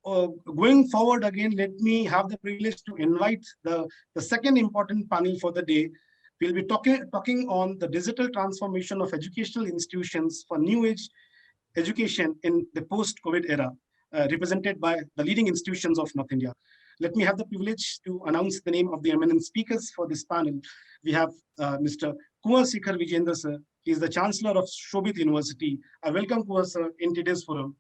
going forward again, let me have the privilege to invite the second important panel for the day. We'll be talking on the digital transformation of educational institutions for new age education in the post-COVID era, represented by the leading institutions of North India. Let me have the privilege to announce the name of the eminent speakers for this panel. We have Mr. Kunwar Shekhar Vijayendra sir. He is the Chancellor of Shobhit University. I welcome Kunwar sir in today's forum.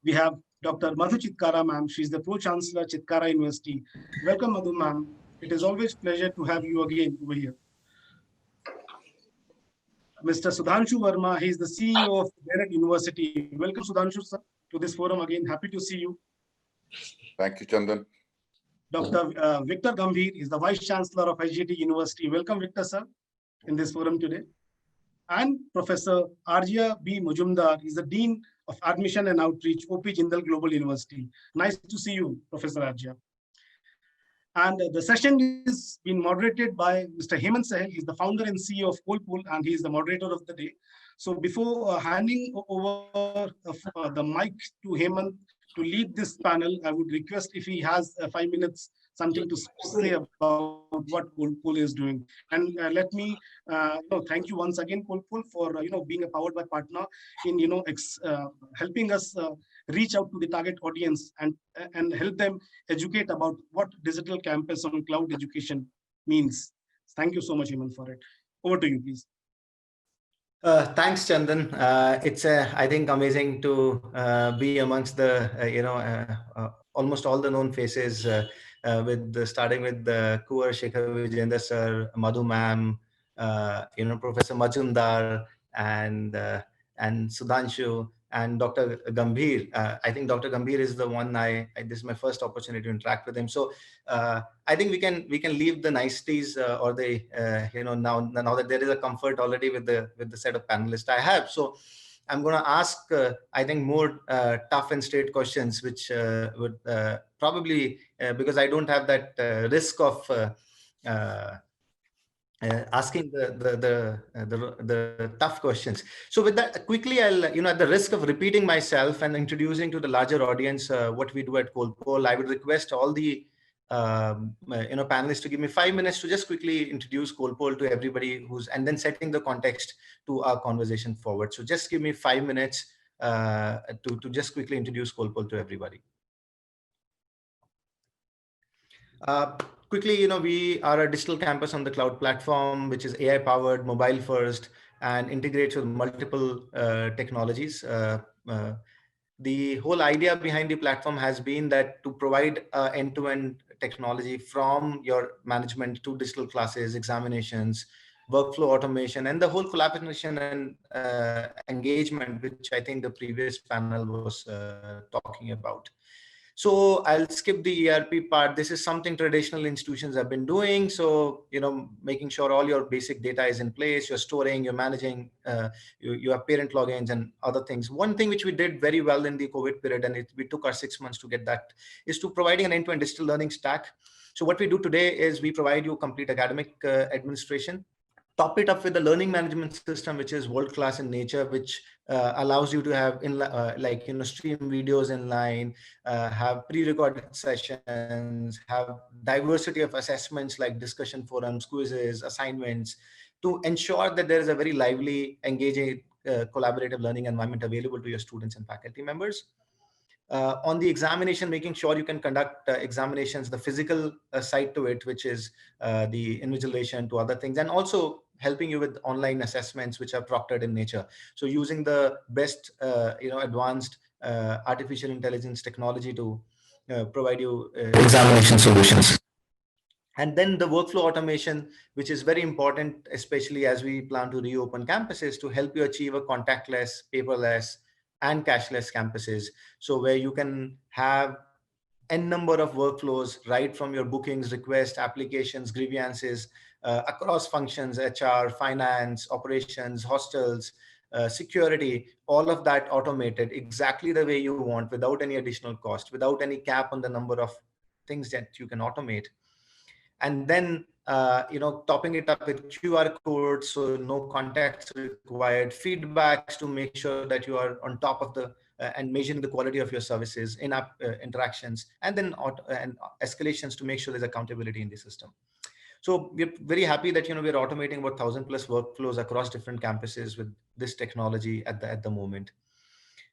We have Dr. Madhu Chitkara ma'am. She is the Pro-Chancellor, Chitkara University. Welcome, Madhu ma'am. It is always pleasure to have you again over here. Mr. Sudhanshu Verma, he is the CEO of Direct University. Welcome, Sudhanshu sir, to this forum again. Happy to see you. Thank you, Chandan. Dr. Victor Gambhir is the Vice Chancellor of IGT University. Welcome, Victor sir, in this forum today. And Professor Arjia B. Mujumdar is the Dean of Admission and Outreach, OP Jindal Global University. Nice to see you, Professor Arjia. And the session is being moderated by Mr. Hemant Sahel. He's the founder and CEO of Kolpul, and he's the moderator of the day. So before handing over the mic to Hemant to lead this panel, I would request if he has 5 minutes, something to say about what Kolpul is doing. And let me thank you once again, Kolpul, for being a powered by partner in helping us reach out to the target audience and help them educate about what digital campus on cloud education means. Thank you so much, Hemant, for it. Over to you, please. Thanks, Chandan. It's I think amazing to be amongst the almost all the known faces, starting with Kunwar Shekhar Vijayendra sir, Madhu ma'am, Professor Majumdar, and Sudhanshu, and Dr. Gambhir. I think Dr. Gambhir is the one this is my first opportunity to interact with him. So I think we can leave the niceties or the now that there is a comfort already with the set of panelists I have. So I'm going to ask I think more tough and straight questions, which would probably because I don't have that risk of asking the tough questions. So with that, quickly, I'll at the risk of repeating myself and introducing to the larger audience what we do at Kolpul, I would request all the panelists to give me 5 minutes to just quickly introduce Kolpul to everybody and then setting the context to our conversation forward. So just give me 5 minutes to just quickly introduce Kolpul to everybody. Quickly, we are a digital campus on the cloud platform, which is AI powered, mobile first, and integrates with multiple technologies. The whole idea behind the platform has been that to provide end-to-end technology from your management to digital classes, examinations, workflow automation, and the whole collaboration and engagement, which I think the previous panel was talking about. So I'll skip the ERP part. This is something traditional institutions have been doing. So, making sure all your basic data is in place, you're storing, you're managing, you have parent logins and other things. One thing which we did very well in the COVID period, and we took our 6 months to get that, is to providing an end-to-end digital learning stack. So what we do today is we provide you complete academic administration, top it up with the learning management system, which is world-class in nature, which allows you to have stream videos inline, have pre-recorded sessions, have diversity of assessments like discussion forums, quizzes, assignments, to ensure that there is a very lively, engaging, collaborative learning environment available to your students and faculty members. On the examination, making sure you can conduct examinations, the physical side to it, which is the invigilation to other things, and also helping you with online assessments, which are proctored in nature. So using the best, advanced artificial intelligence technology to provide you examination solutions. And then the workflow automation, which is very important, especially as we plan to reopen campuses, to help you achieve a contactless, paperless, and cashless campuses. So where you can have n number of workflows right from your bookings, requests, applications, grievances, across functions, HR, finance, operations, hostels, security, all of that automated exactly the way you want, without any additional cost, without any cap on the number of things that you can automate. And then, topping it up with QR codes, so no contacts required, feedbacks to make sure that you are on top of the and measuring the quality of your services, in-app interactions, and then and escalations to make sure there's accountability in the system. So we're very happy that we're automating about 1,000+ workflows across different campuses with this technology at the moment.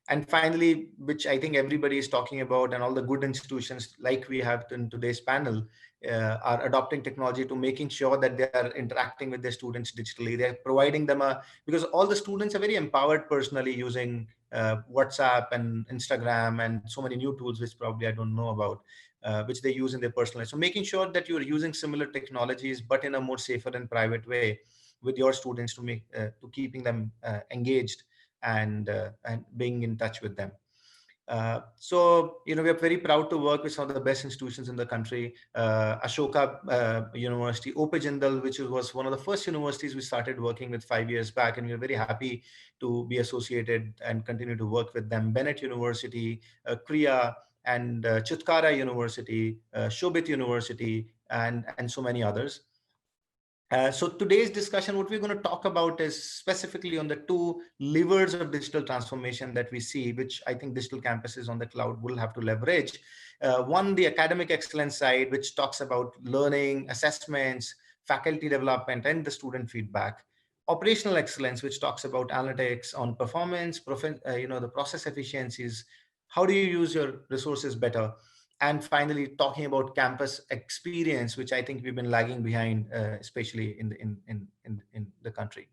And finally, which I think everybody is talking about, and all the good institutions like we have in today's panel are adopting technology to making sure that they are interacting with their students digitally. They're providing them because all the students are very empowered personally using WhatsApp and Instagram and so many new tools, which probably I don't know about, which they use in their personal life. So making sure that you're using similar technologies, but in a more safer and private way with your students to keeping them engaged and being in touch with them. So we are very proud to work with some of the best institutions in the country. Ashoka University, OP Jindal, which was one of the first universities we started working with 5 years back, and we're very happy to be associated and continue to work with them. Bennett University, Kriya, and Chutkara University, Shobit University, and so many others. So today's discussion, what we're going to talk about is specifically on the two levers of digital transformation that we see, which I think digital campuses on the cloud will have to leverage. One, the academic excellence side, which talks about learning, assessments, faculty development, and the student feedback. Operational excellence, which talks about analytics on performance, the process efficiencies. How do you use your resources better? And finally, talking about campus experience, which I think we've been lagging behind, especially in the country.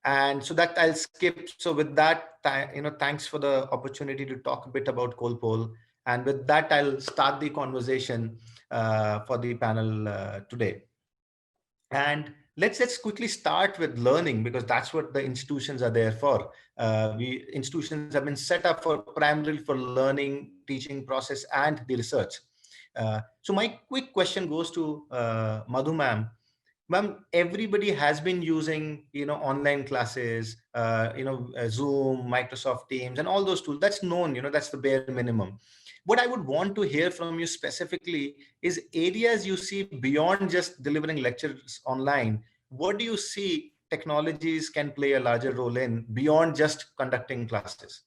And so that I'll skip. So with that, thanks for the opportunity to talk a bit about Kolpol. And with that, I'll start the conversation for the panel today. And let's quickly start with learning, because that's what the institutions are there for. Institutions have been set up primarily for learning, teaching process, and the research. So my quick question goes to Madhu ma'am. Ma'am, everybody has been using online classes, Zoom, Microsoft Teams, and all those tools. That's known. That's the bare minimum. What I would want to hear from you specifically is areas you see beyond just delivering lectures online. What do you see technologies can play a larger role in beyond just conducting classes?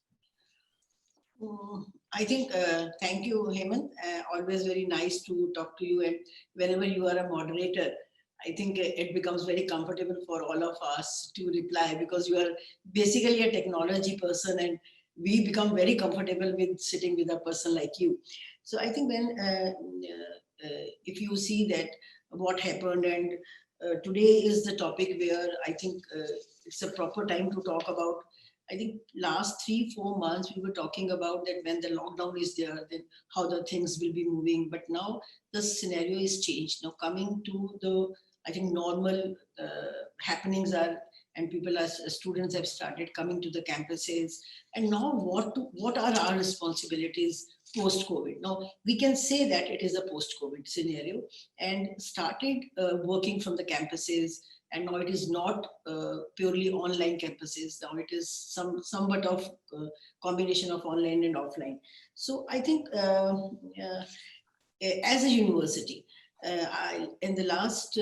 I think, thank you, Hemant. Always very nice to talk to you. And whenever you are a moderator, I think it becomes very comfortable for all of us to reply, because you are basically a technology person, and we become very comfortable with sitting with a person like you. So I think when, if you see that what happened, and today is the topic where I think it's a proper time to talk about. I think last 3-4 months we were talking about that when the lockdown is there, then how the things will be moving. But now the scenario is changed. Now coming to the, I think, normal happenings are, and people as students have started coming to the campuses. And now what are our responsibilities post-COVID? Now we can say that it is a post-COVID scenario, and started working from the campuses. And now it is not purely online campuses. Now it is somewhat of combination of online and offline. So I think as a university, in the last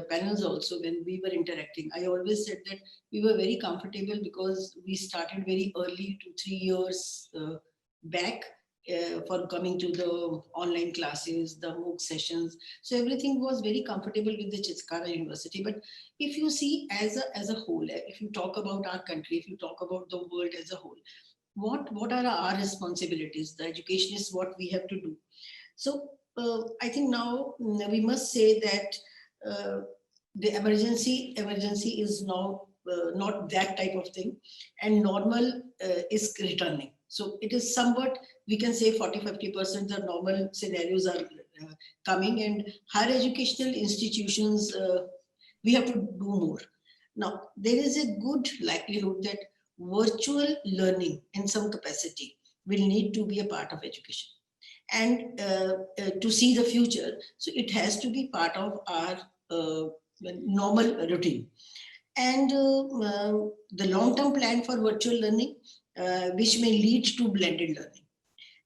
panels also, when we were interacting, I always said that we were very comfortable because we started very early, 2-3 years back, for coming to the online classes, the MOOC sessions. So everything was very comfortable with the Chutkara University. But if you see as a whole, if you talk about our country, if you talk about the world as a whole, what are our responsibilities? The education is what we have to do. So I think now we must say that the emergency is now not that type of thing, and normal is returning. So it is somewhat, we can say 40-50% the normal scenarios are coming, and higher educational institutions, we have to do more. Now, there is a good likelihood that virtual learning in some capacity will need to be a part of education. And to see the future, so it has to be part of our normal routine. And the long-term plan for virtual learning, which may lead to blended learning.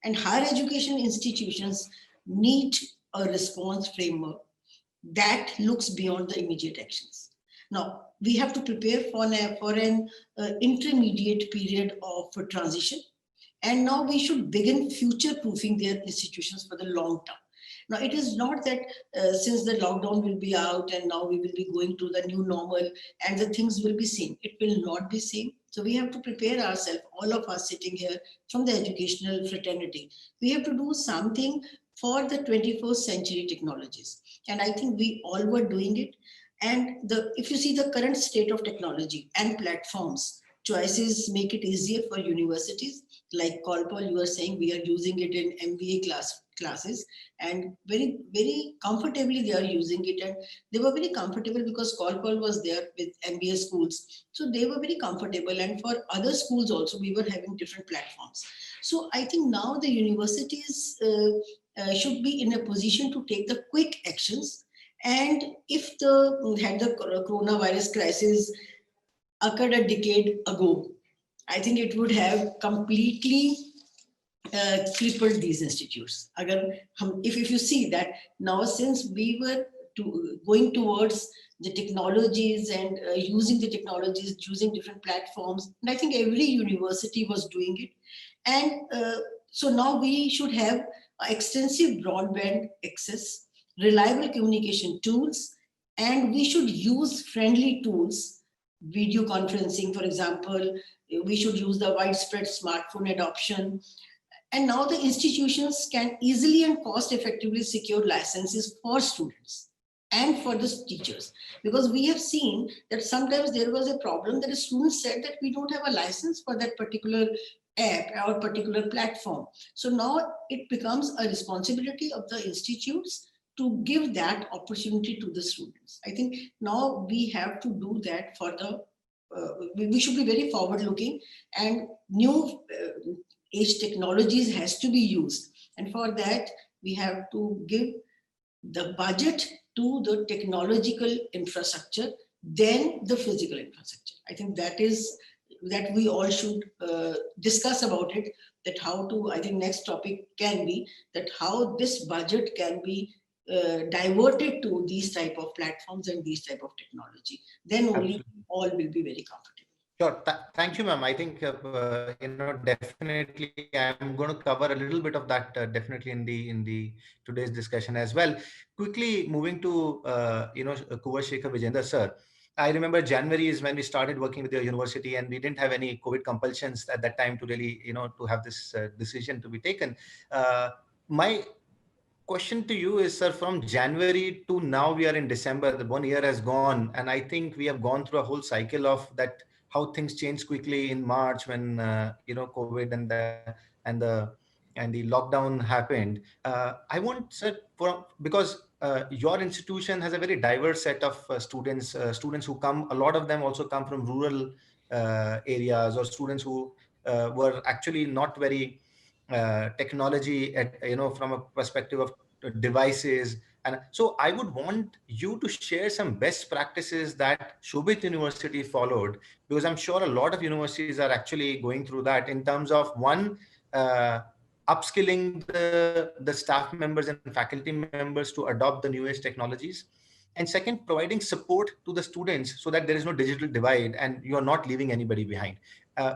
And higher education institutions need a response framework that looks beyond the immediate actions. Now, we have to prepare for an intermediate period of transition, And now we should begin future-proofing their institutions for the long term. Now, it is not that since the lockdown will be out and now we will be going to the new normal and the things will be same. It will not be same. So we have to prepare ourselves, all of us sitting here from the educational fraternity. We have to do something for the 21st century technologies. And I think we all were doing it. And if you see the current state of technology and platforms, choices make it easier for universities. Like Colpol, you were saying, we are using it in MBA classes, and very, very comfortably they are using it. And they were very comfortable because Colpol was there with MBA schools. So they were very comfortable. And for other schools also, we were having different platforms. So I think now the universities should be in a position to take the quick actions. And if the coronavirus crisis occurred a decade ago, I think it would have completely crippled these institutes. If you see that now, since we were going towards the technologies and using the technologies, using different platforms, and I think every university was doing it. And so now we should have extensive broadband access, reliable communication tools, and we should use friendly tools, video conferencing, for example. We should use the widespread smartphone adoption. And now the institutions can easily and cost effectively secure licenses for students and for the teachers. Because we have seen that sometimes there was a problem that a student said that we don't have a license for that particular app or particular platform. So now it becomes a responsibility of the institutes to give that opportunity to the students. I think now we have to do that for the we should be very forward looking, and new age technologies has to be used. And for that, we have to give the budget to the technological infrastructure, then the physical infrastructure. I think that we all should discuss about it, that how to, I think next topic can be that how this budget can be diverted to these type of platforms and these type of technology. Then only Absolutely. all will be very comfortable. Sure. Thank you, ma'am. I think, definitely I'm going to cover a little bit of that definitely in the today's discussion as well. Quickly moving to, Kuvar Shekhar Vijender, sir. I remember January is when we started working with the university, and we didn't have any COVID compulsions at that time to really, to have this decision to be taken. My question to you is, sir, from January to now, we are in December, the 1 year has gone. And I think we have gone through a whole cycle of that, how things changed quickly in March when, COVID and the lockdown happened. I want, sir, because your institution has a very diverse set of students who come, a lot of them also come from rural areas, or students who were actually not very technology from a perspective of devices. And so I would want you to share some best practices that Shobhit University followed, because I'm sure a lot of universities are actually going through that in terms of one, upskilling the staff members and faculty members to adopt the newest technologies, and second, providing support to the students so that there is no digital divide and you are not leaving anybody behind.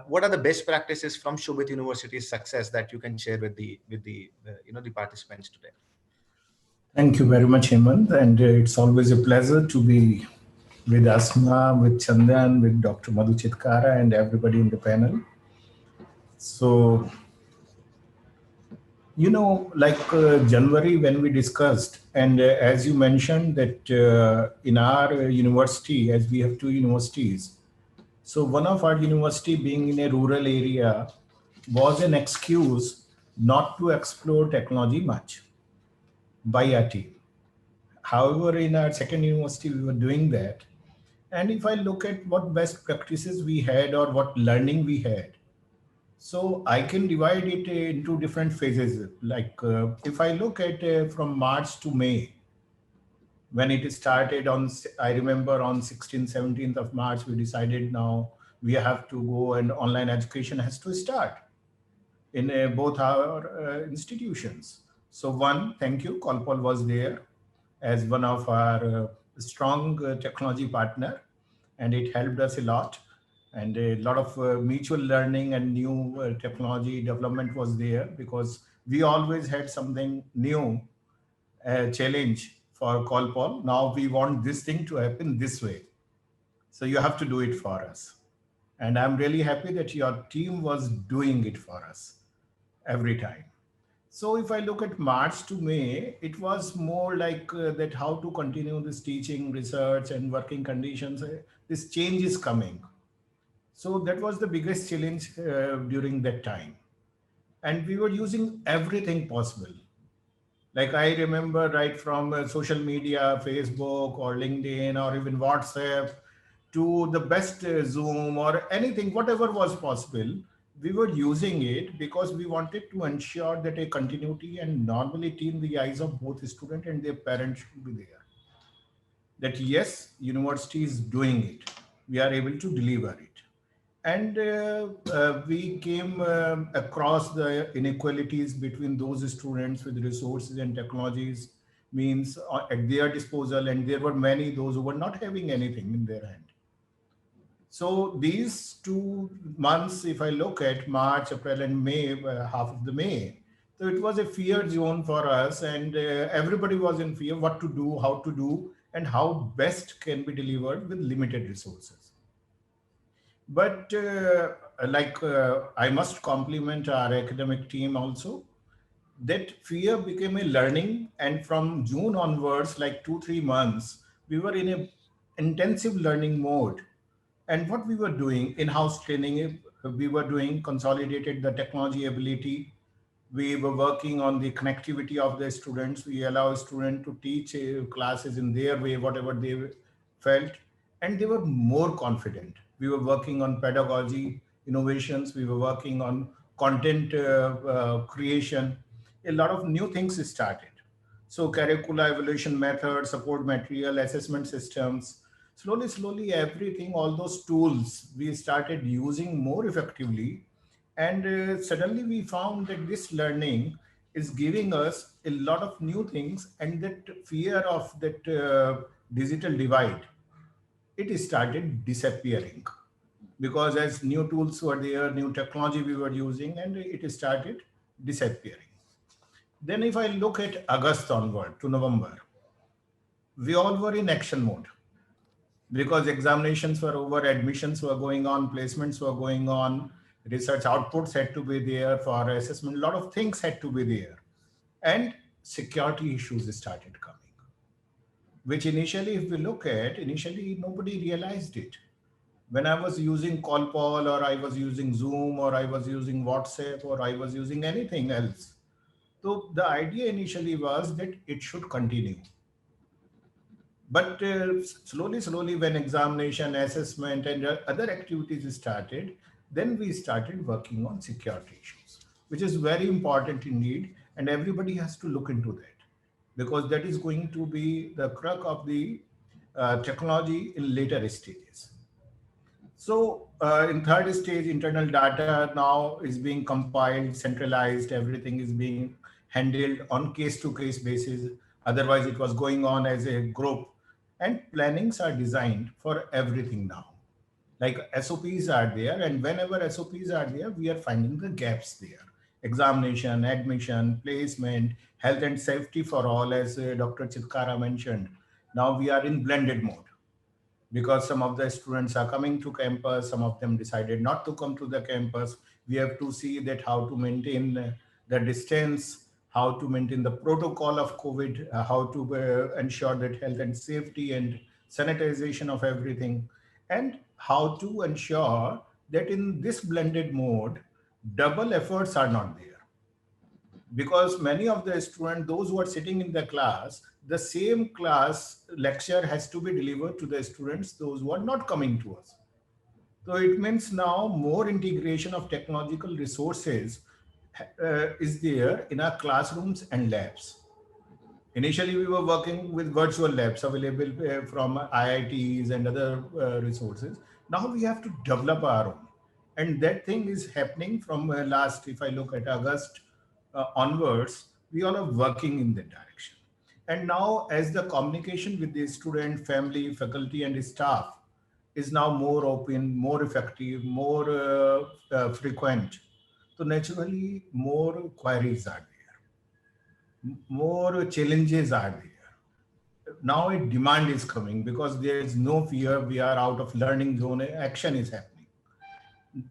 What are the best practices from Shobhit University's success that you can share with the participants today? Thank you very much, Hemant. And it's always a pleasure to be with Asma, with Chandan, with Dr. Madhu Chitkara, and everybody in the panel. So, January when we discussed, and as you mentioned that in our university, as we have two universities, so one of our university being in a rural area was an excuse not to explore technology much by our team. However, in our second university, we were doing that. And if I look at what best practices we had or what learning we had, so I can divide it into different phases. Like if I look at from March to May, when it started I remember on 16th, 17th of March, we decided now we have to go and online education has to start in both our institutions. So one, thank you, Colpol was there as one of our strong technology partner, and it helped us a lot. And a lot of mutual learning and new technology development was there, because we always had something new challenge for Colpol. Now we want this thing to happen this way. So you have to do it for us. And I'm really happy that your team was doing it for us every time. So if I look at March to May, it was more like that how to continue this teaching, research and working conditions. This change is coming. So that was the biggest challenge during that time. And we were using everything possible. Like I remember right from social media, Facebook or LinkedIn or even WhatsApp, to the best Zoom or anything, whatever was possible, we were using it because we wanted to ensure that a continuity and normality in the eyes of both student and their parents should be there. That yes, university is doing it. We are able to deliver it. And we came across the inequalities between those students with resources and technologies means at their disposal, and there were many those who were not having anything in their hand. So these 2 months, if I look at March, April and May, half of the May, so it was a fear zone for us, and everybody was in fear what to do, how to do, and how best can be delivered with limited resources. But I must compliment our academic team also. That fear became a learning, and from June onwards, like 2-3 months, we were in a intensive learning mode. And what we were doing, in-house training, we were doing consolidated the technology ability. We were working on the connectivity of the students. We allow students to teach classes in their way, whatever they felt, and they were more confident. We were working on pedagogy innovations. We were working on content creation. A lot of new things started. So curricula, evaluation methods, support material, assessment systems. Slowly, everything, all those tools we started using more effectively. And suddenly we found that this learning is giving us a lot of new things, and that fear of that digital divide, it started disappearing, because as new tools were there, new technology we were using, and it started disappearing. Then if I look at August onward to November, we all were in action mode, because examinations were over, admissions were going on, placements were going on, research outputs had to be there for assessment, a lot of things had to be there. And security issues started coming, which initially, if we look at, initially nobody realized it. When I was using Colpol, or I was using Zoom, or I was using WhatsApp, or I was using anything else, so the idea initially was that it should continue. But slowly, when examination, assessment, and other activities started, then we started working on security issues, which is very important indeed. And everybody has to look into that, because that is going to be the crux of the technology in later stages. So in third stage, internal data now is being compiled, centralized, everything is being handled on case-to-case basis. Otherwise, it was going on as a group. And plannings are designed for everything now. Like SOPs are there, and whenever SOPs are there, we are finding the gaps there. Examination, admission, placement, health and safety for all, as Dr. Chitkara mentioned. Now we are in blended mode, because some of the students are coming to campus, some of them decided not to come to the campus. We have to see that how to maintain the distance, how to maintain the protocol of COVID, how to ensure that health and safety and sanitization of everything, and how to ensure that in this blended mode, double efforts are not there. Because many of the students, those who are sitting in the class, the same class lecture has to be delivered to the students, those who are not coming to us. So it means now more integration of technological resources is there in our classrooms and labs. Initially, we were working with virtual labs available from IITs and other resources. Now we have to develop our own. And that thing is happening from last, if I look at August onwards, we all are working in that direction. And now as the communication with the student, family, faculty, and staff is now more open, more effective, more frequent. So naturally, more queries are there, more challenges are there. Now a demand is coming because there is no fear. We are out of learning zone. Action is happening.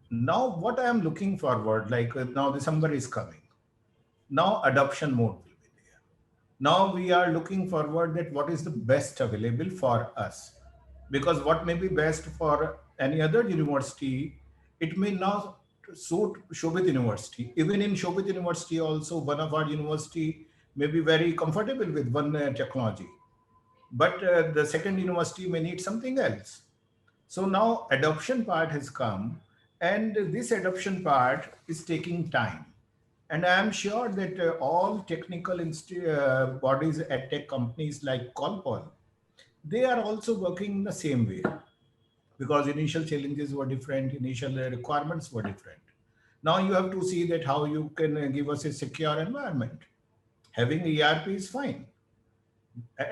Now, what I am looking forward, like now December is coming. Now adoption mode will be there. Now we are looking forward that what is the best available for us, because what may be best for any other university, it may not suit Shobhit University. Even in Shobhit University also, one of our university may be very comfortable with one technology, but the second university may need something else. So now adoption part has come, and this adoption part is taking time. And I am sure that all technical bodies at tech companies like Colpol, they are also working in the same way, because initial challenges were different, initial requirements were different. Now you have to see that how you can give us a secure environment. Having ERP is fine,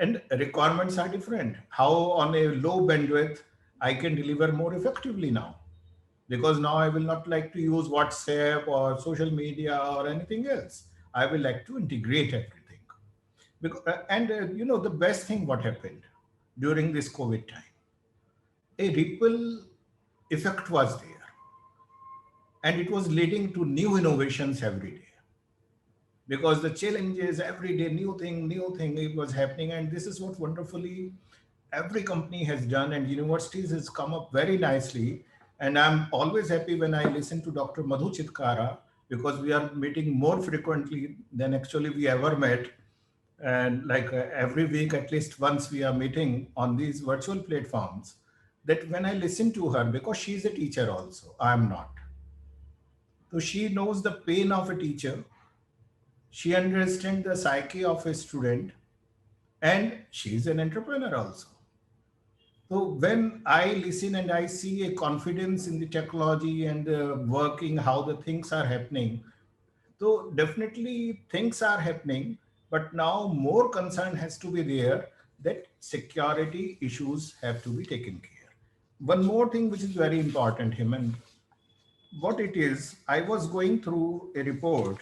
and requirements are different. How on a low bandwidth I can deliver more effectively now, because now I will not like to use WhatsApp or social media or anything else. I will like to integrate everything. Because, the best thing what happened during this COVID time, a ripple effect was there, and it was leading to new innovations every day. Because the challenges every day, new thing, it was happening. And this is what wonderfully every company has done, and universities has come up very nicely. And I'm always happy when I listen to Dr. Madhu Chitkara, because we are meeting more frequently than actually we ever met. And like every week, at least once we are meeting on these virtual platforms, that when I listen to her, because she's a teacher also, I'm not. So she knows the pain of a teacher. She understands the psyche of a student, and she's an entrepreneur also. So when I listen and I see a confidence in the technology and working, how the things are happening, so definitely things are happening, but now more concern has to be there that security issues have to be taken care. One more thing which is very important, Hemant, what it is, I was going through a report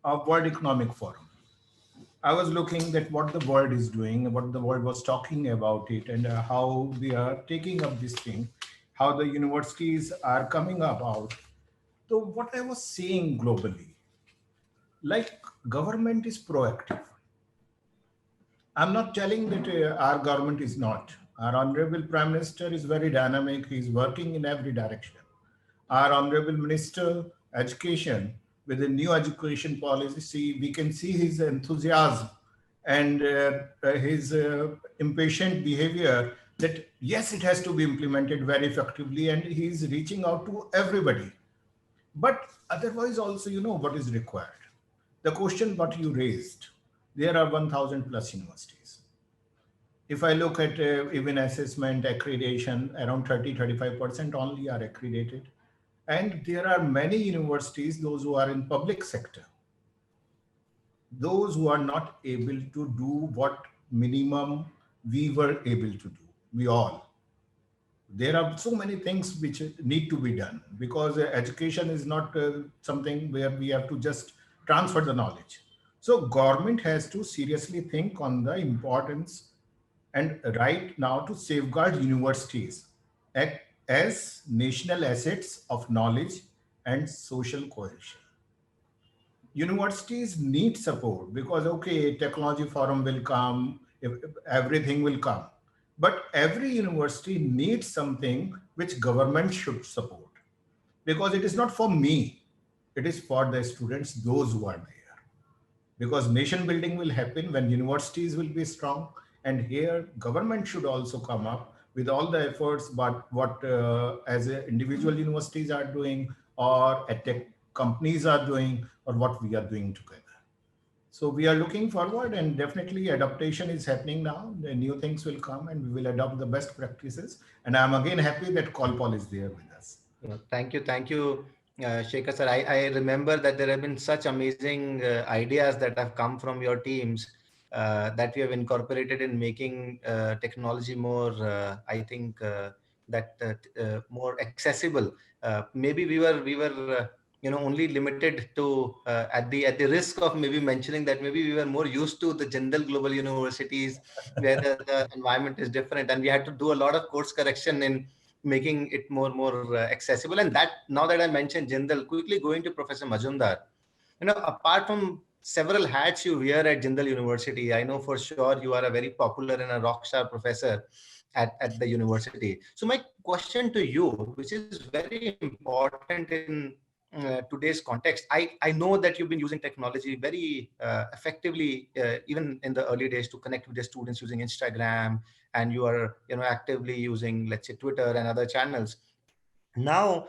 of World Economic Forum. I was looking at what the world is doing, what the world was talking about it, and how we are taking up this thing, how the universities are coming about. So what I was seeing globally, like government is proactive. I'm not telling that our government is not. Our Honorable Prime Minister is very dynamic. He's working in every direction. Our Honorable Minister, Education, with the new education policy, we can see his enthusiasm and his impatient behavior that yes, it has to be implemented very effectively, and he's reaching out to everybody. But otherwise also, what is required. The question what you raised, there are 1,000 plus universities. If I look at even assessment, accreditation, around 30-35% only are accredited. And there are many universities, those who are in public sector, those who are not able to do what minimum we were able to do, we all. There are so many things which need to be done, because education is not something where we have to just transfer the knowledge. So government has to seriously think on the importance and right now to safeguard universities as national assets of knowledge and social cohesion. Universities need support because, okay, technology forum will come, everything will come. But every university needs something which government should support, because it is not for me, it is for the students, those who are there. Because nation building will happen when universities will be strong, and here government should also come up with all the efforts, but what as individual universities are doing, or tech companies are doing, or what we are doing together. So we are looking forward, and definitely adaptation is happening now. The new things will come and we will adopt the best practices. And I'm again happy that Colpol is there with us. Thank you, Shekhar sir. I remember that there have been such amazing ideas that have come from your teams that we have incorporated in making technology more, I think, more accessible. Maybe we were only limited to at the risk of maybe mentioning that maybe we were more used to the general global universities where the environment is different, and we had to do a lot of course correction in making it more accessible. And that, now that I mentioned Jindal, quickly going to Professor Majumdar, apart from several hats you wear at Jindal University, I know for sure you are a very popular and a rockstar professor at the university. So my question to you, which is very important in today's context, I know that you've been using technology very effectively, even in the early days, to connect with the students using Instagram, and you are actively using, let's say, Twitter and other channels. Now,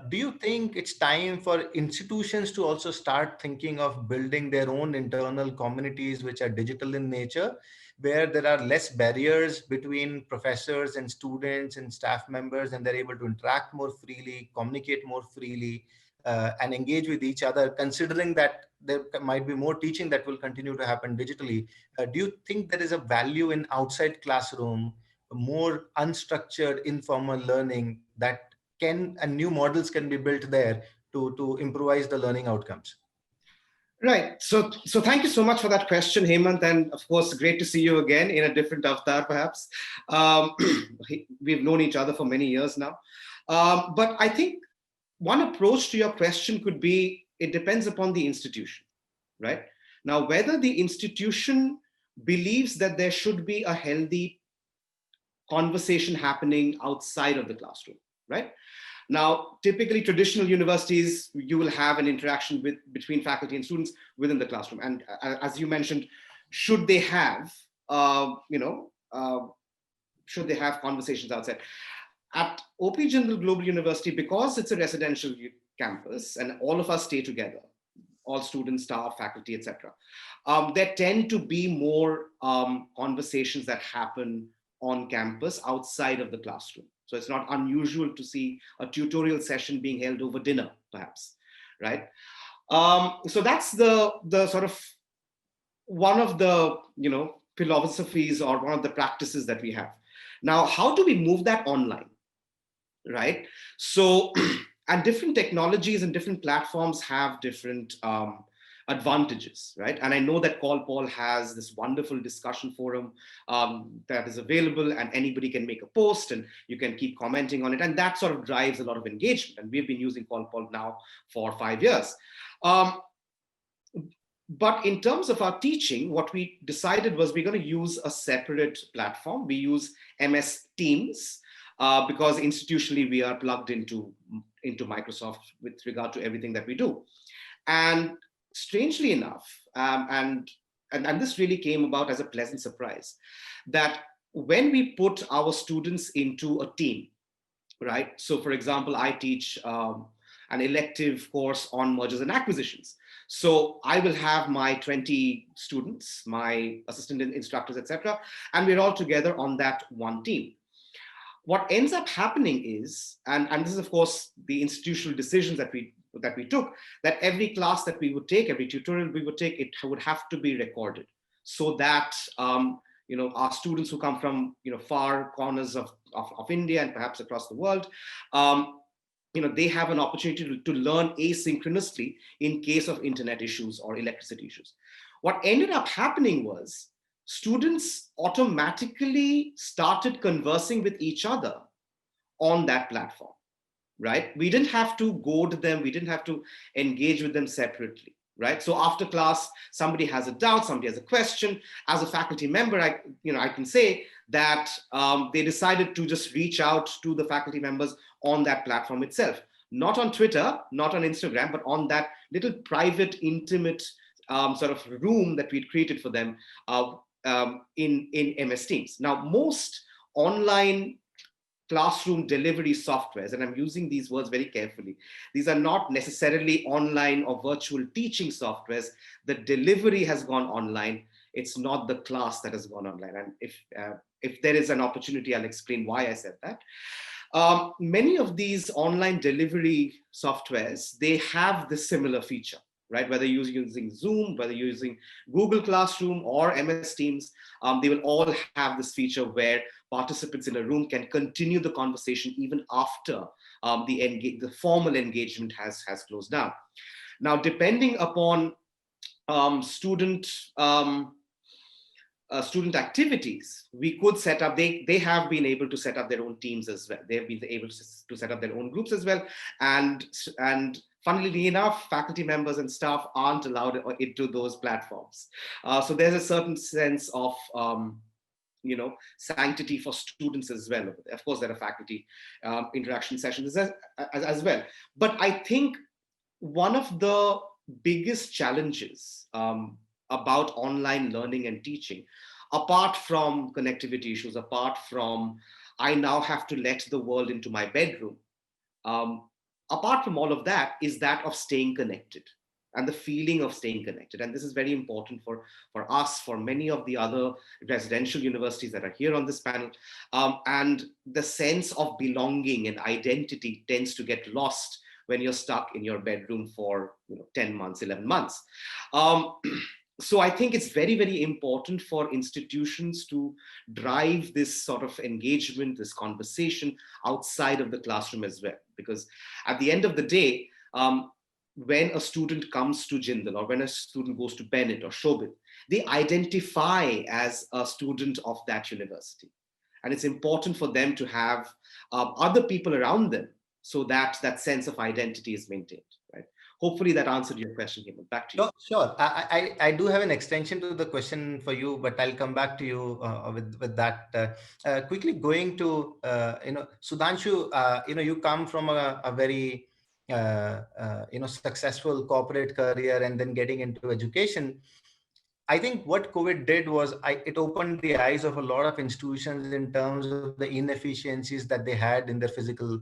do you think it's time for institutions to also start thinking of building their own internal communities which are digital in nature, where there are less barriers between professors and students and staff members, and they're able to interact more freely, communicate more freely, and engage with each other, considering that there might be more teaching that will continue to happen digitally? Do you think there is a value in outside classroom, more unstructured, informal learning that and new models can be built there to improvise the learning outcomes? Right. So thank you so much for that question, Hemant. And of course, great to see you again in a different avatar, perhaps. We've known each other for many years now. But I think one approach to your question could be, it depends upon the institution, right? Now, whether the institution believes that there should be a healthy conversation happening outside of the classroom, right? Now, typically traditional universities, you will have an interaction between faculty and students within the classroom. And as you mentioned, should they have, should they have conversations outside? At OP Jindal Global University, because it's a residential campus and all of us stay together, all students, staff, faculty, etc., there tend to be more conversations that happen on campus outside of the classroom. So it's not unusual to see a tutorial session being held over dinner, perhaps, right? So that's the sort of one of the philosophies or one of the practices that we have. Now, how do we move that online, right? So, and different technologies and different platforms have different advantages, right? And I know that CallPaul has this wonderful discussion forum that is available, and anybody can make a post and you can keep commenting on it. And that sort of drives a lot of engagement. And we've been using CallPaul now for 5 years. But in terms of our teaching, what we decided was we're going to use a separate platform. We use MS Teams because institutionally we are plugged into Microsoft with regard to everything that we do. And strangely enough, and this really came about as a pleasant surprise, that when we put our students into a team, right? So for example, I teach an elective course on mergers and acquisitions. So I will have my 20 students, my assistant instructors, etc., and we're all together on that one team. What ends up happening is, and this is of course the institutional decisions that we took, that every class that we would take, every tutorial we would take, it would have to be recorded, so that our students who come from far corners of India and perhaps across the world, they have an opportunity to learn asynchronously in case of internet issues or electricity issues. What ended up happening was students automatically started conversing with each other on that platform, right? We didn't have to goad them. We didn't have to engage with them separately, right? So after class, somebody has a doubt, somebody has a question. As a faculty member, I can say that they decided to just reach out to the faculty members on that platform itself, not on Twitter, not on Instagram, but on that little private, intimate sort of room that we'd created for them in MS Teams. Now, most online classroom delivery softwares, and I'm using these words very carefully, these are not necessarily online or virtual teaching softwares. The delivery has gone online. It's not the class that has gone online. And if there is an opportunity, I'll explain why I said that. Many of these online delivery softwares, they have this similar feature, right? Whether you're using Zoom, whether you're using Google Classroom or MS Teams, they will all have this feature where participants in a room can continue the conversation even after the formal engagement has closed down. Now, depending upon student activities, we could set up, they have been able to set up their own teams as well. They've been able to set up their own groups as well. And funnily enough, faculty members and staff aren't allowed into those platforms. So there's a certain sense of, sanctity for students as well. Of course, there are faculty interaction sessions as well. But I think one of the biggest challenges about online learning and teaching, apart from connectivity issues, apart from I now have to let the world into my bedroom, apart from all of that, is that of staying connected and the feeling of staying connected. And this is very important for us, for many of the other residential universities that are here on this panel. And the sense of belonging and identity tends to get lost when you're stuck in your bedroom for 10 months, 11 months. So I think it's very, very important for institutions to drive this sort of engagement, this conversation outside of the classroom as well. Because at the end of the day, when a student comes to Jindal or when a student goes to Bennett or Shobit, they identify as a student of that university. And it's important for them to have other people around them so that that sense of identity is maintained, right? Hopefully that answered your question, Hemant. Back to you. Sure. I do have an extension to the question for you, but I'll come back to you with that. Quickly going to, Sudhanshu, you come from a very, successful corporate career and then getting into education. I think what COVID did was it opened the eyes of a lot of institutions in terms of the inefficiencies that they had in their physical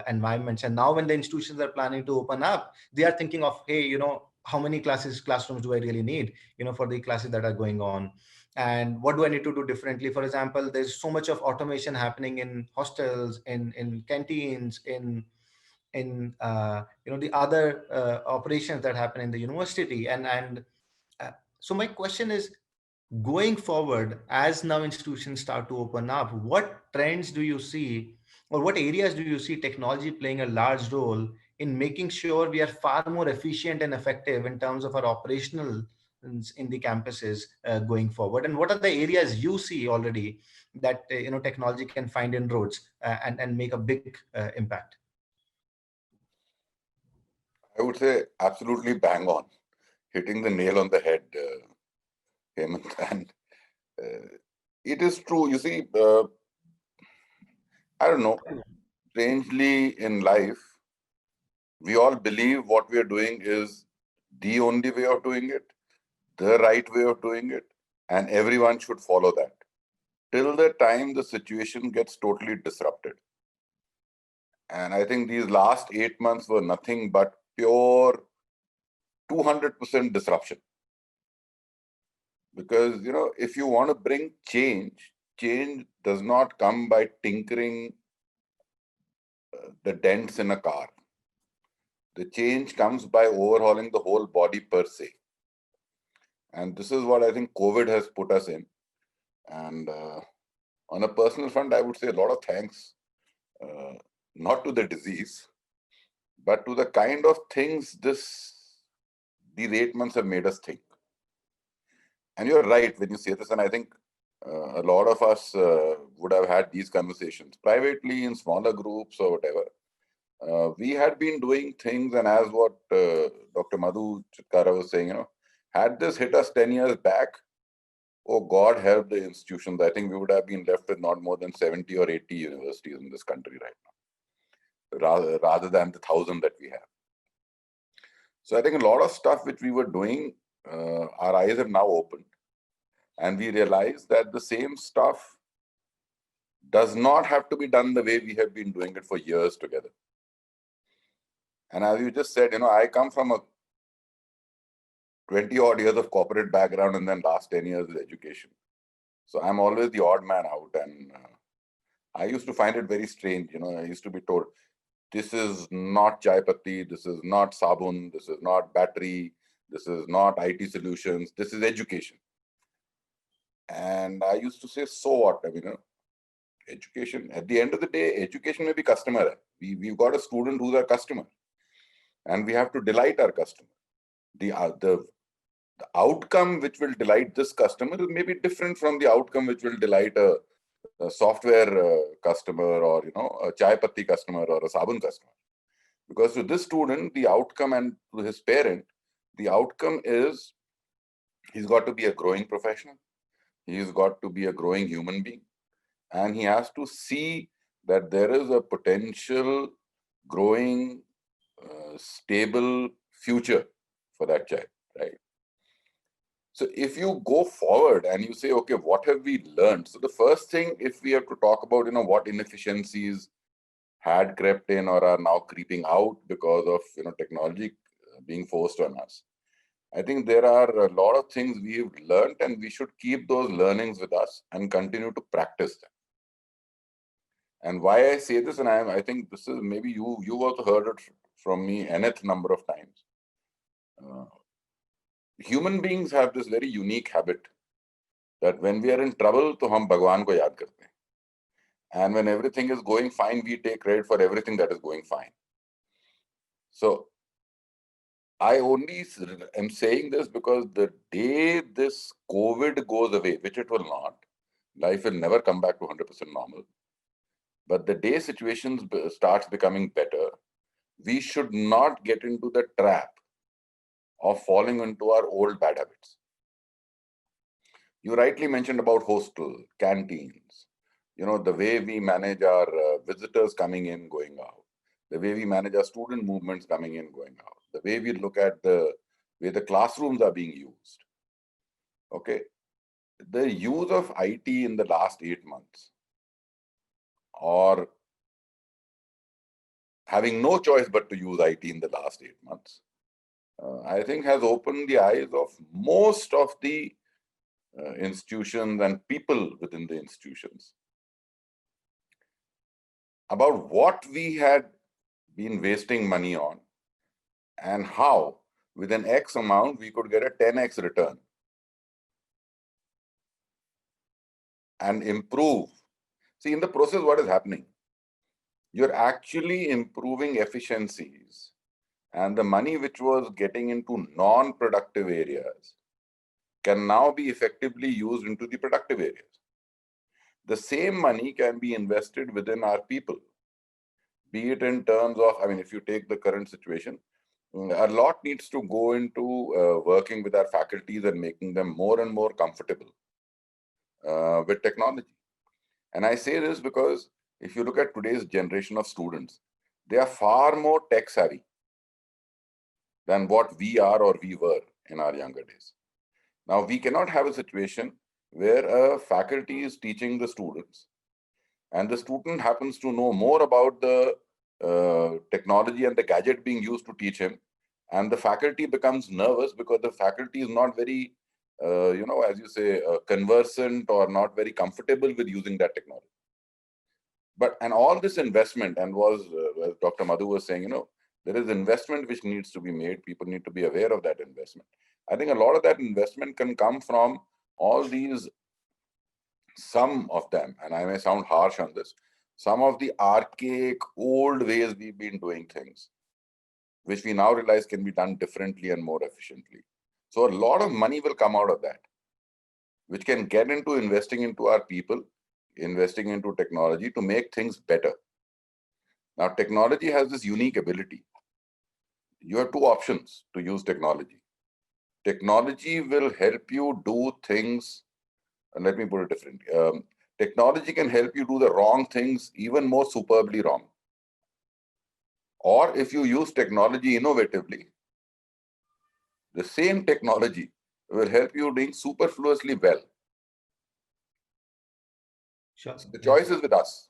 environments. And now when the institutions are planning to open up, they are thinking of, hey, how many classrooms do I really need, for the classes that are going on? And what do I need to do differently? For example, there's so much of automation happening in hostels, in canteens, in the other operations that happen in the university. So my question is, going forward, as now institutions start to open up, what trends do you see, or what areas do you see technology playing a large role in making sure we are far more efficient and effective in terms of our operational in the campuses going forward? And what are the areas you see already that technology can find inroads and make a big impact? I would say absolutely bang on, hitting the nail on the head, Hemant. And it is true. You see, I don't know, strangely in life, we all believe what we are doing is the only way of doing it, the right way of doing it, and everyone should follow that. Till the time the situation gets totally disrupted. And I think these last 8 months were nothing but pure 200% disruption. Because, if you want to bring change does not come by tinkering the dents in a car. The change comes by overhauling the whole body per se. And this is what I think COVID has put us in. And on a personal front, I would say a lot of thanks, not to the disease, but to the kind of things these 8 months have made us think. And you're right when you say this, and I think a lot of us would have had these conversations privately in smaller groups or whatever. We had been doing things, and as what Dr. Madhu Chitkara was saying, had this hit us 10 years back, oh God help the institutions, I think we would have been left with not more than 70 or 80 universities in this country right now, rather than the 1,000 that we have. So I think a lot of stuff which we were doing, our eyes have now opened, and we realize that the same stuff does not have to be done the way we have been doing it for years together. And as you just said, I come from a 20 odd years of corporate background and then last 10 years of education. So I'm always the odd man out. And I used to find it very strange. I used to be told, this is not chai patti, this is not sabun, this is not battery, this is not IT solutions, this is education. And I used to say, so what? education, at the end of the day, education may be customer. We've got a student who's our customer, and we have to delight our customer. The outcome which will delight this customer may be different from the outcome which will delight a software customer, or a chai patti customer, or a sabun customer. Because to this student, the outcome, and to his parent, the outcome is he's got to be a growing professional. He's got to be a growing human being. And he has to see that there is a potential growing, stable future for that child, right? So if you go forward and you say, okay, what have we learned? So the first thing, if we have to talk about, what inefficiencies had crept in or are now creeping out because of, technology being forced on us, I think there are a lot of things we've learned, and we should keep those learnings with us and continue to practice them. And why I say this, and I think this is, maybe you also heard it from me nth number of times. Human beings have this very unique habit that when we are in trouble, to hum Bhagwan ko yaad karte hain. And when everything is going fine, we take credit for everything that is going fine. So I only am saying this because the day this COVID goes away, which it will not, life will never come back to 100% normal. But the day situations starts becoming better, we should not get into the trap of falling into our old bad habits. You rightly mentioned about hostel, canteens, the way we manage our visitors coming in, going out, the way we manage our student movements coming in, going out, the way we look at the way the classrooms are being used. Okay. The use of IT in the last 8 months, or having no choice but to use IT in the last 8 months, I think has opened the eyes of most of the institutions and people within the institutions about what we had been wasting money on, and how with an X amount we could get a 10x return and improve. See, in the process, what is happening? You're actually improving efficiencies, and the money which was getting into non-productive areas can now be effectively used into the productive areas. The same money can be invested within our people, be it in terms of, if you take the current situation, a lot needs to go into working with our faculties and making them more and more comfortable with technology. And I say this because if you look at today's generation of students, they are far more tech savvy than what we are or we were in our younger days. Now, we cannot have a situation where a faculty is teaching the students and the student happens to know more about the technology and the gadget being used to teach him, and the faculty becomes nervous because the faculty is not very, as you say, conversant or not very comfortable with using that technology. And all this investment, and as Dr. Madhu was saying, there is investment which needs to be made. People need to be aware of that investment. I think a lot of that investment can come from all these, some of them, and I may sound harsh on this, some of the archaic old ways we've been doing things, which we now realize can be done differently and more efficiently. So a lot of money will come out of that, which can get into investing into our people, investing into technology to make things better. Now, technology has this unique ability. You have two options to use technology. Technology will help you do things, and let me put it differently. Technology can help you do the wrong things even more superbly wrong. Or if you use technology innovatively, the same technology will help you doing superfluously well. Sure. The choice is with us.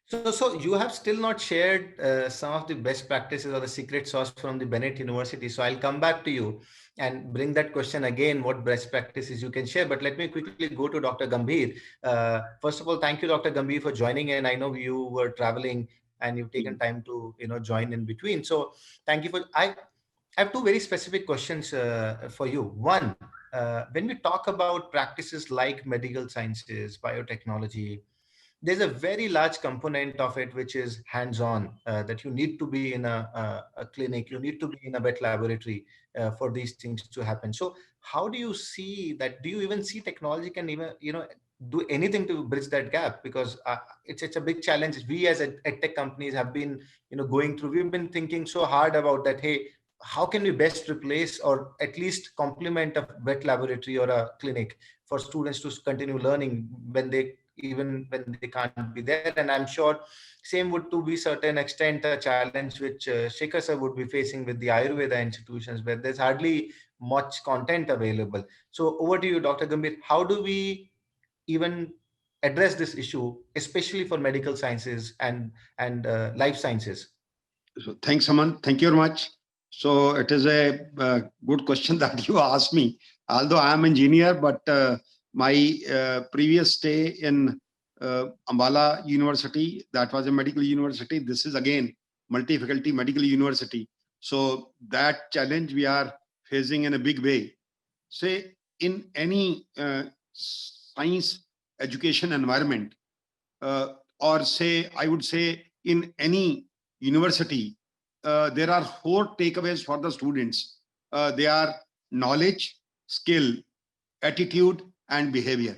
So you have still not shared some of the best practices or the secret sauce from the Bennett University. So I'll come back to you and bring that question again, what best practices you can share. But let me quickly go to Dr. Gambhir. First of all, thank you, Dr. Gambhir, for joining in. I know you were traveling and you've taken time to join in between. So thank you for. I have two very specific questions for you. One, when we talk about practices like medical sciences, biotechnology, there's a very large component of it which is hands-on, that you need to be in a clinic, you need to be in a vet laboratory for these things to happen. So how do you see that? Do you even see technology can even, do anything to bridge that gap? Because it's a big challenge. We as edtech companies have been, going through, we've been thinking so hard about that. Hey, how can we best replace or at least complement a vet laboratory or a clinic for students to continue learning even when they can't be there? And I'm sure same would to be certain extent a challenge which Shekhar sir would be facing with the Ayurveda institutions, where there's hardly much content available. So over to you, Dr. Gambhir. How do we even address this issue, especially for medical sciences and life sciences? So thanks, Aman. Thank you very much. So it is a good question that you asked me. Although I am an engineer, but my previous stay in Ambala University, that was a medical university. This is again multi-faculty medical university. So that challenge we are facing in a big way. Say in any science education environment, or say I would say in any university, there are 4 takeaways for the students. They are knowledge, skill, attitude, and behavior.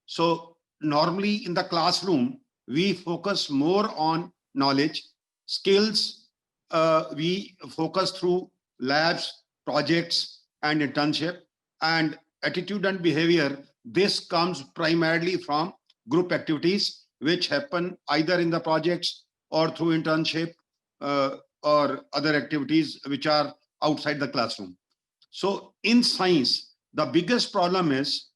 So normally in the classroom, we focus more on knowledge, skills. We focus through labs, projects, and internship, and attitude and behavior. This comes primarily from group activities, which happen either in the projects or through internship or other activities which are outside the classroom. So in science, the biggest problem is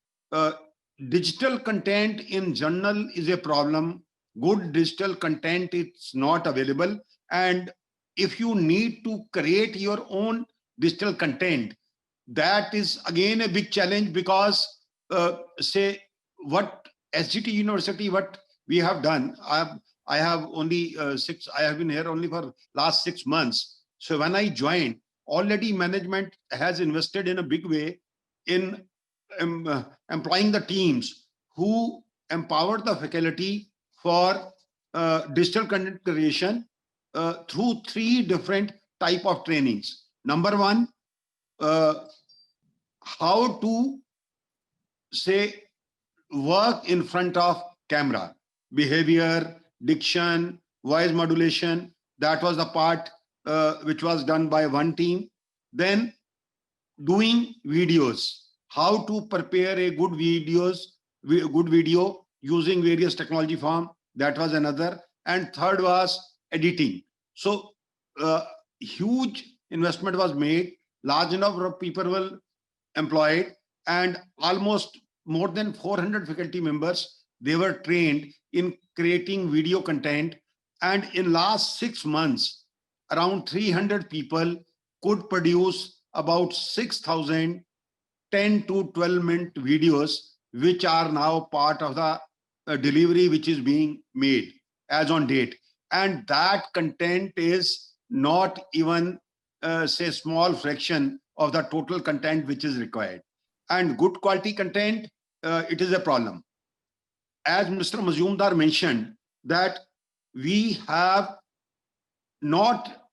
digital content in journal is a problem. Good digital content is not available. And if you need to create your own digital content, that is again a big challenge, because say what SGT University, what we have done, I have only I have been here only for last 6 months. So when I joined, already management has invested in a big way in employing the teams who empower the faculty for digital content creation through 3 different type of trainings. Number 1, how to say work in front of camera, behavior, diction, voice modulation. That was the part which was done by one team. Then doing videos, how to prepare a good video using various technology form. That was another. And third was editing. So huge investment was made, large number of people were employed, and almost more than 400 faculty members, they were trained in creating video content. And in last 6 months, around 300 people could produce about 6,000 10 to 12-minute videos, which are now part of the delivery which is being made as on date. And that content is not even say small fraction of the total content which is required. And good quality content, it is a problem. As Mr. Majumdar mentioned, that we have not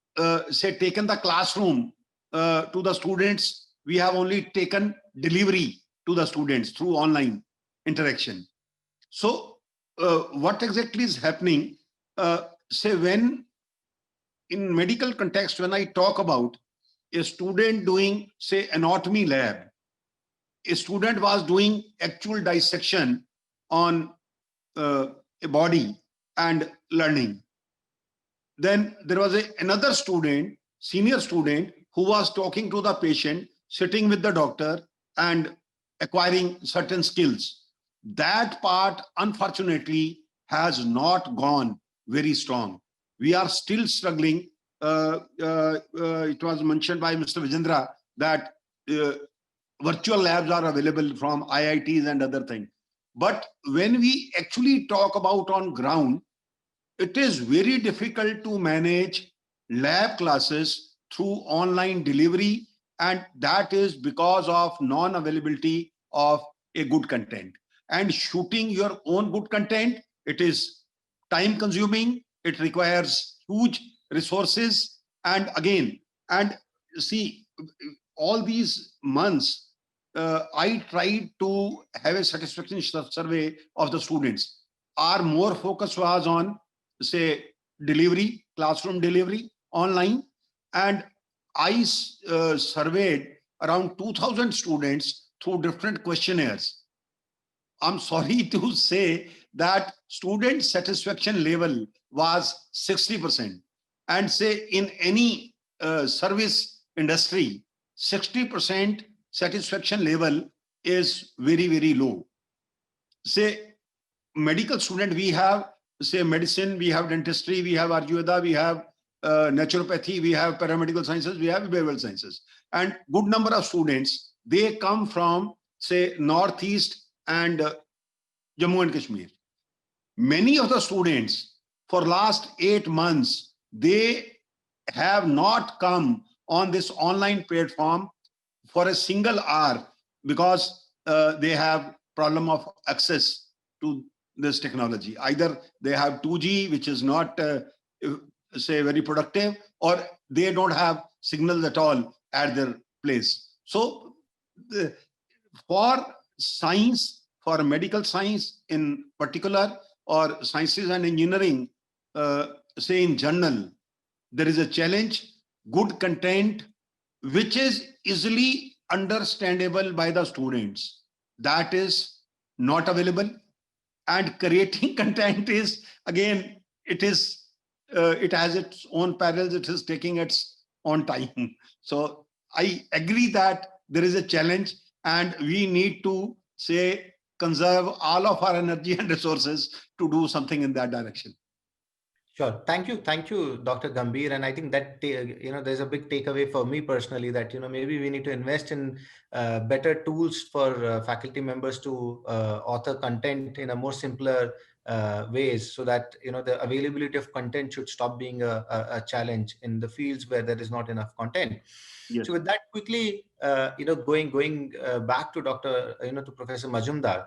say taken the classroom to the students. We have only taken delivery to the students through online interaction. So what exactly is happening? Say when in medical context, when I talk about a student doing say anatomy lab, a student was doing actual dissection on a body and learning. Then there was another student, senior student, who was talking to the patient, sitting with the doctor and acquiring certain skills. That part, unfortunately, has not gone very strong. We are still struggling. It was mentioned by Mr. Vijendra that virtual labs are available from IITs and other things. But when we actually talk about on ground, it is very difficult to manage lab classes through online delivery, and that is because of non-availability of a good content. And shooting your own good content, it is time consuming, it requires huge resources. And again, and see, all these months, I tried to have a satisfaction survey of the students. Our more focus was on, say, delivery, classroom delivery, online. And I surveyed around 2,000 students through different questionnaires. I'm sorry to say that student satisfaction level was 60%. And say in any service industry, 60% satisfaction level is very, very low. Say medical student, we have, say, medicine, we have dentistry, we have Ayurveda, we have naturopathy, we have paramedical sciences, we have behavioral sciences. And good number of students, they come from, say, Northeast and Jammu and Kashmir. Many of the students for last 8 months, they have not come on this online platform for a single hour because they have problem of access to this technology. Either they have 2G, which is not, say, very productive, or they don't have signals at all at their place. So for science, for medical science in particular, or sciences and engineering, say in general, there is a challenge. Good content, which is easily understandable by the students, that is not available. And creating content is, again, it has its own parallels, it is taking its own time. So I agree that there is a challenge, and we need to, say, conserve all of our energy and resources to do something in that direction. Sure. Thank you, Dr. Gambhir. And I think that, there's a big takeaway for me personally that, maybe we need to invest in better tools for faculty members to author content in a more simpler ways, so that, the availability of content should stop being a challenge in the fields where there is not enough content. Yes. So with that, quickly, going back to to Professor Majumdar.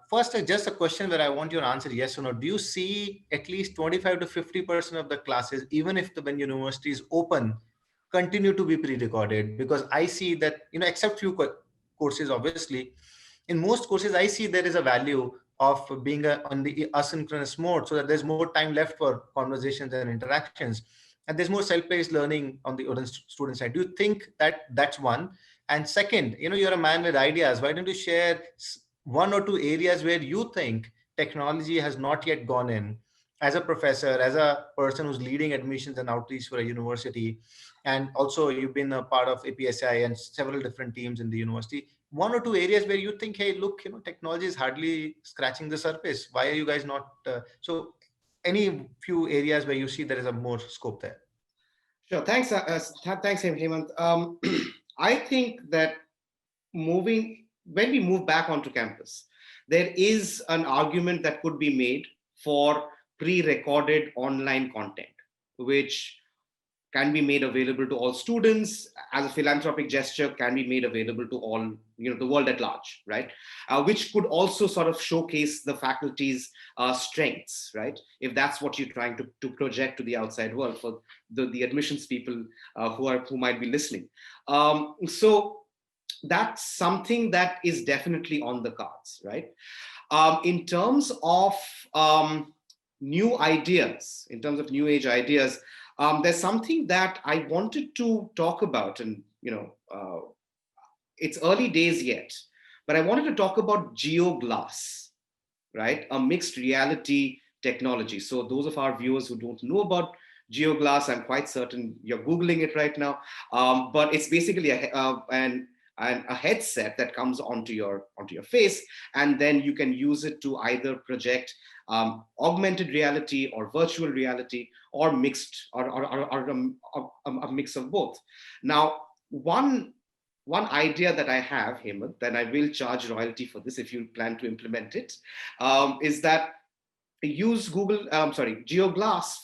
First, just a question where I want you to answer yes or no. Do you see at least 25 to 50% of the classes, even if when university is open, continue to be pre-recorded? Because I see that, except few courses, obviously, in most courses, I see there is a value of being on the asynchronous mode, so that there's more time left for conversations and interactions. And there's more self-paced learning on the student side. Do you think that that's one? And second, you're a man with ideas. Why don't you share one or two areas where you think technology has not yet gone in, as a professor, as a person who's leading admissions and outreach for a university, and also you've been a part of APSI and several different teams in the university. One or two areas where you think, hey, look, technology is hardly scratching the surface. Why are you guys not? So any few areas where you see there is a more scope there? Sure. Thanks, Hemant. I think that when we move back onto campus, there is an argument that could be made for pre-recorded online content, which can be made available to all students as a philanthropic gesture, can be made available to all, the world at large, right? Which could also sort of showcase the faculty's strengths, right? If that's what you're trying to project to the outside world for the admissions people who might be listening. So that's something that is definitely on the cards, right? In terms of new ideas, in terms of new age ideas, there's something that I wanted to talk about, and it's early days yet, but I wanted to talk about GeoGlass, right? A mixed reality technology. So those of our viewers who don't know about GeoGlass, I'm quite certain you're Googling it right now, but it's basically a headset that comes onto your face, and then you can use it to either project augmented reality or virtual reality, or mixed, or a mix of both. Now, one idea that I have, Hemant, that I will charge royalty for this if you plan to implement it, is that use GeoGlass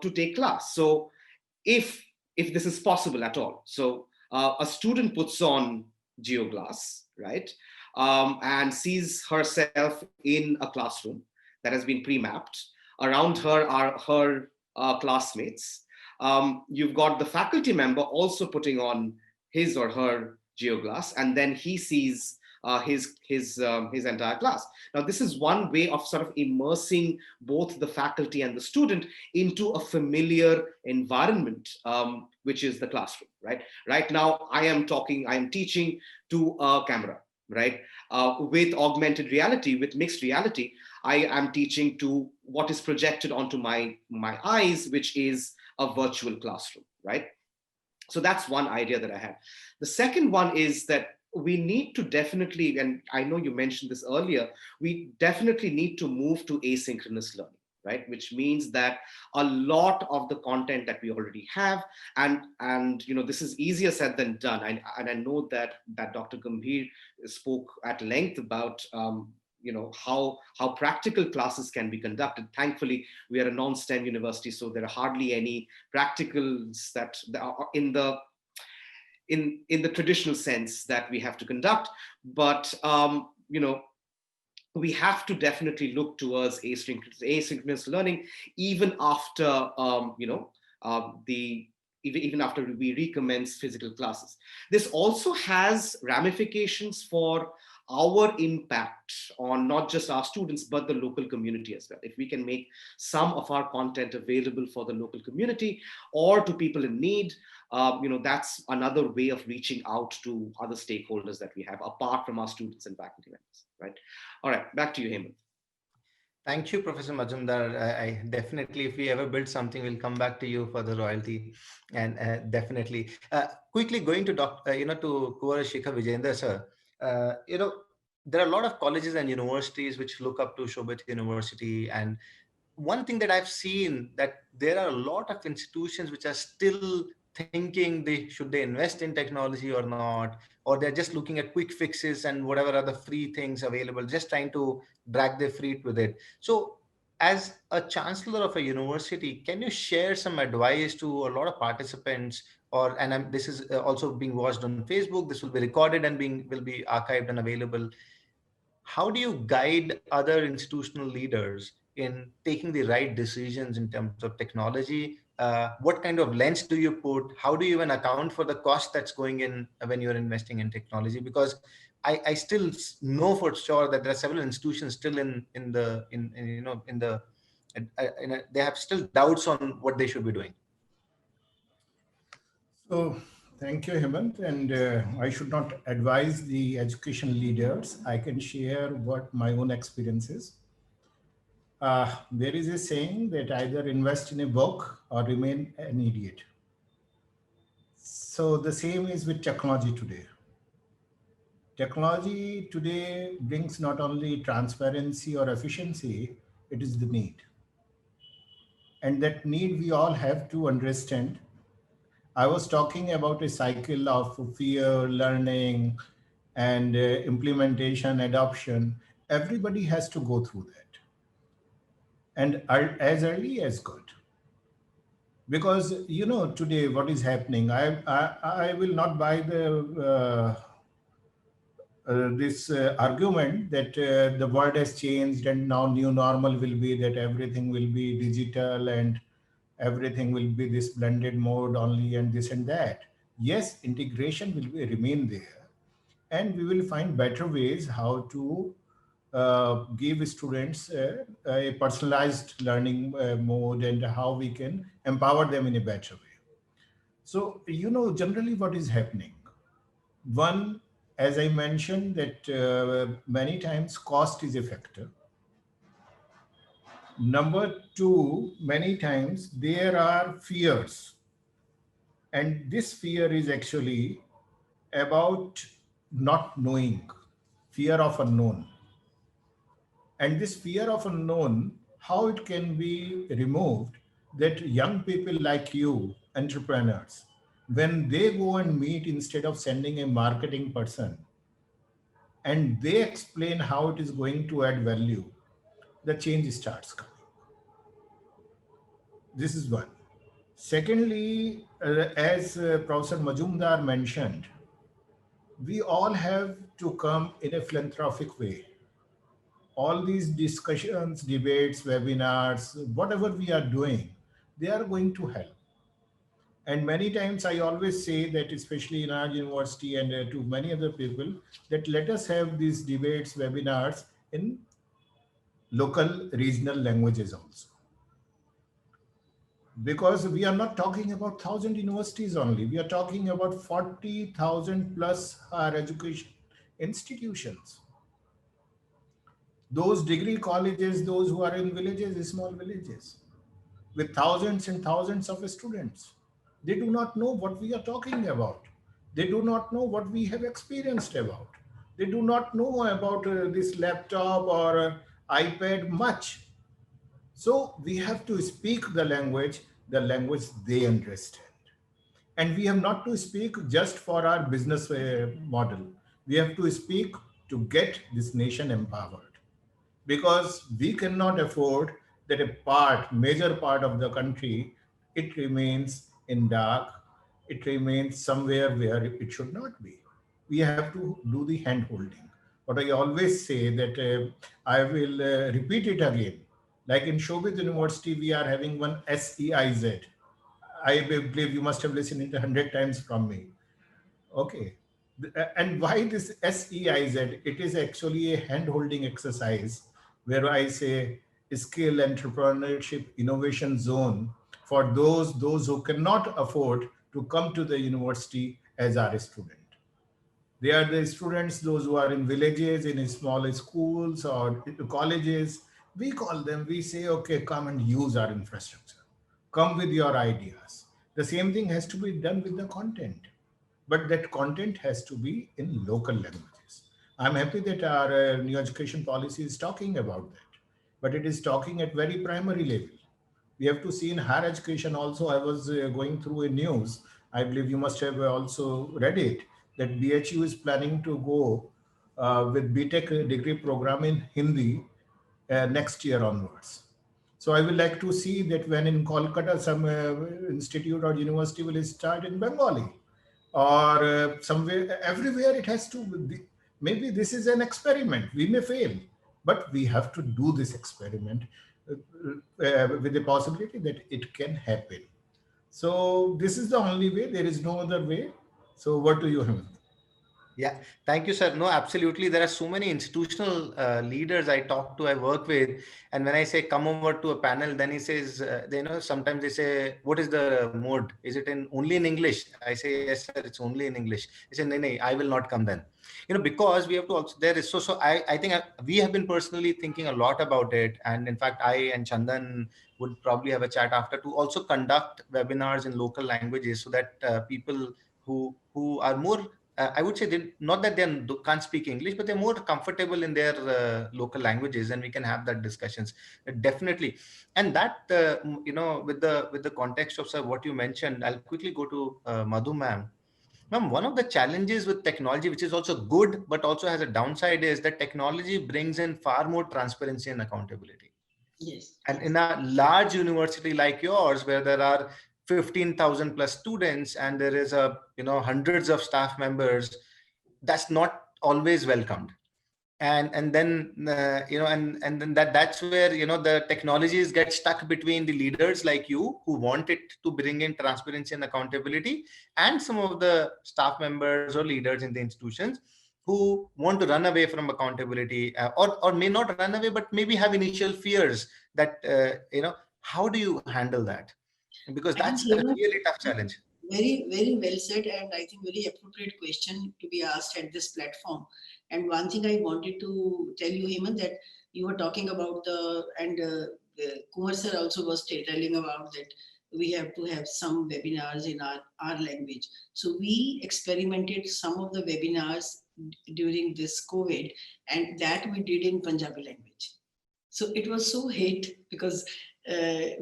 to take class. So if this is possible at all, so a student puts on GeoGlass, right, and sees herself in a classroom. that has been pre-mapped. Around her are her classmates. You've got the faculty member also putting on his or her GeoGlass, and then he sees his entire class. Now, this is one way of sort of immersing both the faculty and the student into a familiar environment, which is the classroom, right? Right now, I am teaching to a camera, right? With augmented reality, with mixed reality, I am teaching to what is projected onto my eyes, which is a virtual classroom, right? So that's one idea that I had. The second one is that we need to definitely, and I know you mentioned this earlier, we definitely need to move to asynchronous learning, right? Which means that a lot of the content that we already have, and you know, this is easier said than done. And I know that Dr. Gambhir spoke at length about you know, how practical classes can be conducted. Thankfully, we are a non-STEM university, so there are hardly any practicals that are in the traditional sense that we have to conduct. But you know, we have to definitely look towards asynchronous learning, even after you know, even after we recommence physical classes. This also has ramifications for our impact on not just our students, but the local community as well. If we can make some of our content available for the local community or to people in need, you know, that's another way of reaching out to other stakeholders that we have, apart from our students and faculty members, right? All right, back to you, Hemant. Thank you, Professor Majumdar. I definitely, if we ever build something, we'll come back to you for the royalty, and definitely. Quickly going to you know, to Kuwar Shikhar Vijayendra sir. You know, there are a lot of colleges and universities which look up to Shobit University, and one thing that I've seen, that there are a lot of institutions which are still thinking should they invest in technology or not, or they're just looking at quick fixes and whatever other free things available, just trying to drag their feet with it. So as a chancellor of a university, can you share some advice to a lot of participants, and this is also being watched on Facebook, this will be recorded and will be archived and available. How do you guide other institutional leaders in taking the right decisions in terms of technology? What kind of lens do you put? How do you even account for the cost that's going in when you're investing in technology? Because I still know for sure that there are several institutions still they have still doubts on what they should be doing. So thank you, Hemant. And I should not advise the education leaders. I can share what my own experience is. There is a saying that either invest in a book or remain an idiot. So the same is with technology today. Technology today brings not only transparency or efficiency, it is the need. And that need we all have to understand. I was talking about a cycle of fear, learning, and implementation, adoption. Everybody has to go through that. And as early as good. Because, you know, today what is happening, I will not buy this argument that the world has changed and now new normal will be that everything will be digital and everything will be this blended mode only and this and that. Yes, integration will remain there, and we will find better ways how to give students a personalized learning mode and how we can empower them in a better way. So, you know, generally what is happening? One, as I mentioned, that many times cost is a factor. Number two, many times there are fears. And this fear is actually about not knowing, fear of unknown. And this fear of unknown, how it can be removed, that young people like you, entrepreneurs, when they go and meet, instead of sending a marketing person, and they explain how it is going to add value, the change starts coming. This is one. Secondly, as Professor Majumdar mentioned, we all have to come in a philanthropic way. all these discussions, debates, webinars, whatever we are doing, they are going to help. And many times I always say that, especially in our university and to many other people, that let us have these debates, webinars in local regional languages also. Because we are not talking about 1,000 universities only. We are talking about 40,000 plus higher education institutions. Those degree colleges, those who are in villages, small villages, with thousands and thousands of students. They do not know what we are talking about. They do not know what we have experienced about. They do not know about this laptop or iPad much. So we have to speak the language they understand. And we have not to speak just for our business model. We have to speak to get this nation empowered. Because we cannot afford that major part of the country, it remains in dark, it remains somewhere where it should not be. We have to do the hand holding. But I always say that I will repeat it again. Like in Shobit University, we are having one SEIZ. I believe you must have listened it 100 times from me. Okay. And why this SEIZ? It is actually a hand-holding exercise where I say skill, entrepreneurship, innovation zone for those who cannot afford to come to the university as our student. They are the students, those who are in villages, in small schools or colleges. We call them, we say, okay, come and use our infrastructure. Come with your ideas. The same thing has to be done with the content. But that content has to be in local languages. I'm happy that our new education policy is talking about that, but it is talking at very primary level. We have to see in higher education also. I was going through a news, I believe you must have also read it, that BHU is planning to go with BTech degree program in Hindi next year onwards. So I would like to see that when in Kolkata, some institute or university will start in Bengali, or somewhere, everywhere it has to be. Maybe this is an experiment. We may fail, but we have to do this experiment with the possibility that it can happen. So this is the only way. There is no other way. So what do you have? Yeah, thank you, sir. No, absolutely. There are so many institutional leaders I talk to, I work with. And when I say come over to a panel, then he says, sometimes they say, what is the mode? Is it only in English? I say, yes, sir, it's only in English. He said, no, I will not come then. Because we have to also, I think we have been personally thinking a lot about it. And in fact, I and Chandan would probably have a chat after to also conduct webinars in local languages so that people who are more I would say not that they can't speak English, but they're more comfortable in their local languages, and we can have that discussions definitely. And that with the context of sir, what you mentioned, I'll quickly go to Madhu ma'am. Ma'am, one of the challenges with technology, which is also good but also has a downside, is that technology brings in far more transparency and accountability. Yes. And in a large university like yours, where there are 15,000 plus students and there is hundreds of staff members, that's not always welcomed. And then that's where the technologies get stuck between the leaders like you who want it to bring in transparency and accountability, and some of the staff members or leaders in the institutions who want to run away from accountability, or may not run away, but maybe have initial fears that how do you handle that? Because that's a really tough challenge. Very, very well said, and I think very appropriate question to be asked at this platform. And one thing I wanted to tell you, Hemant, that you were talking about Kumar sir also was telling about that we have to have some webinars in our language. So we experimented some of the webinars during this COVID, and that we did in Punjabi language. So it was so hate because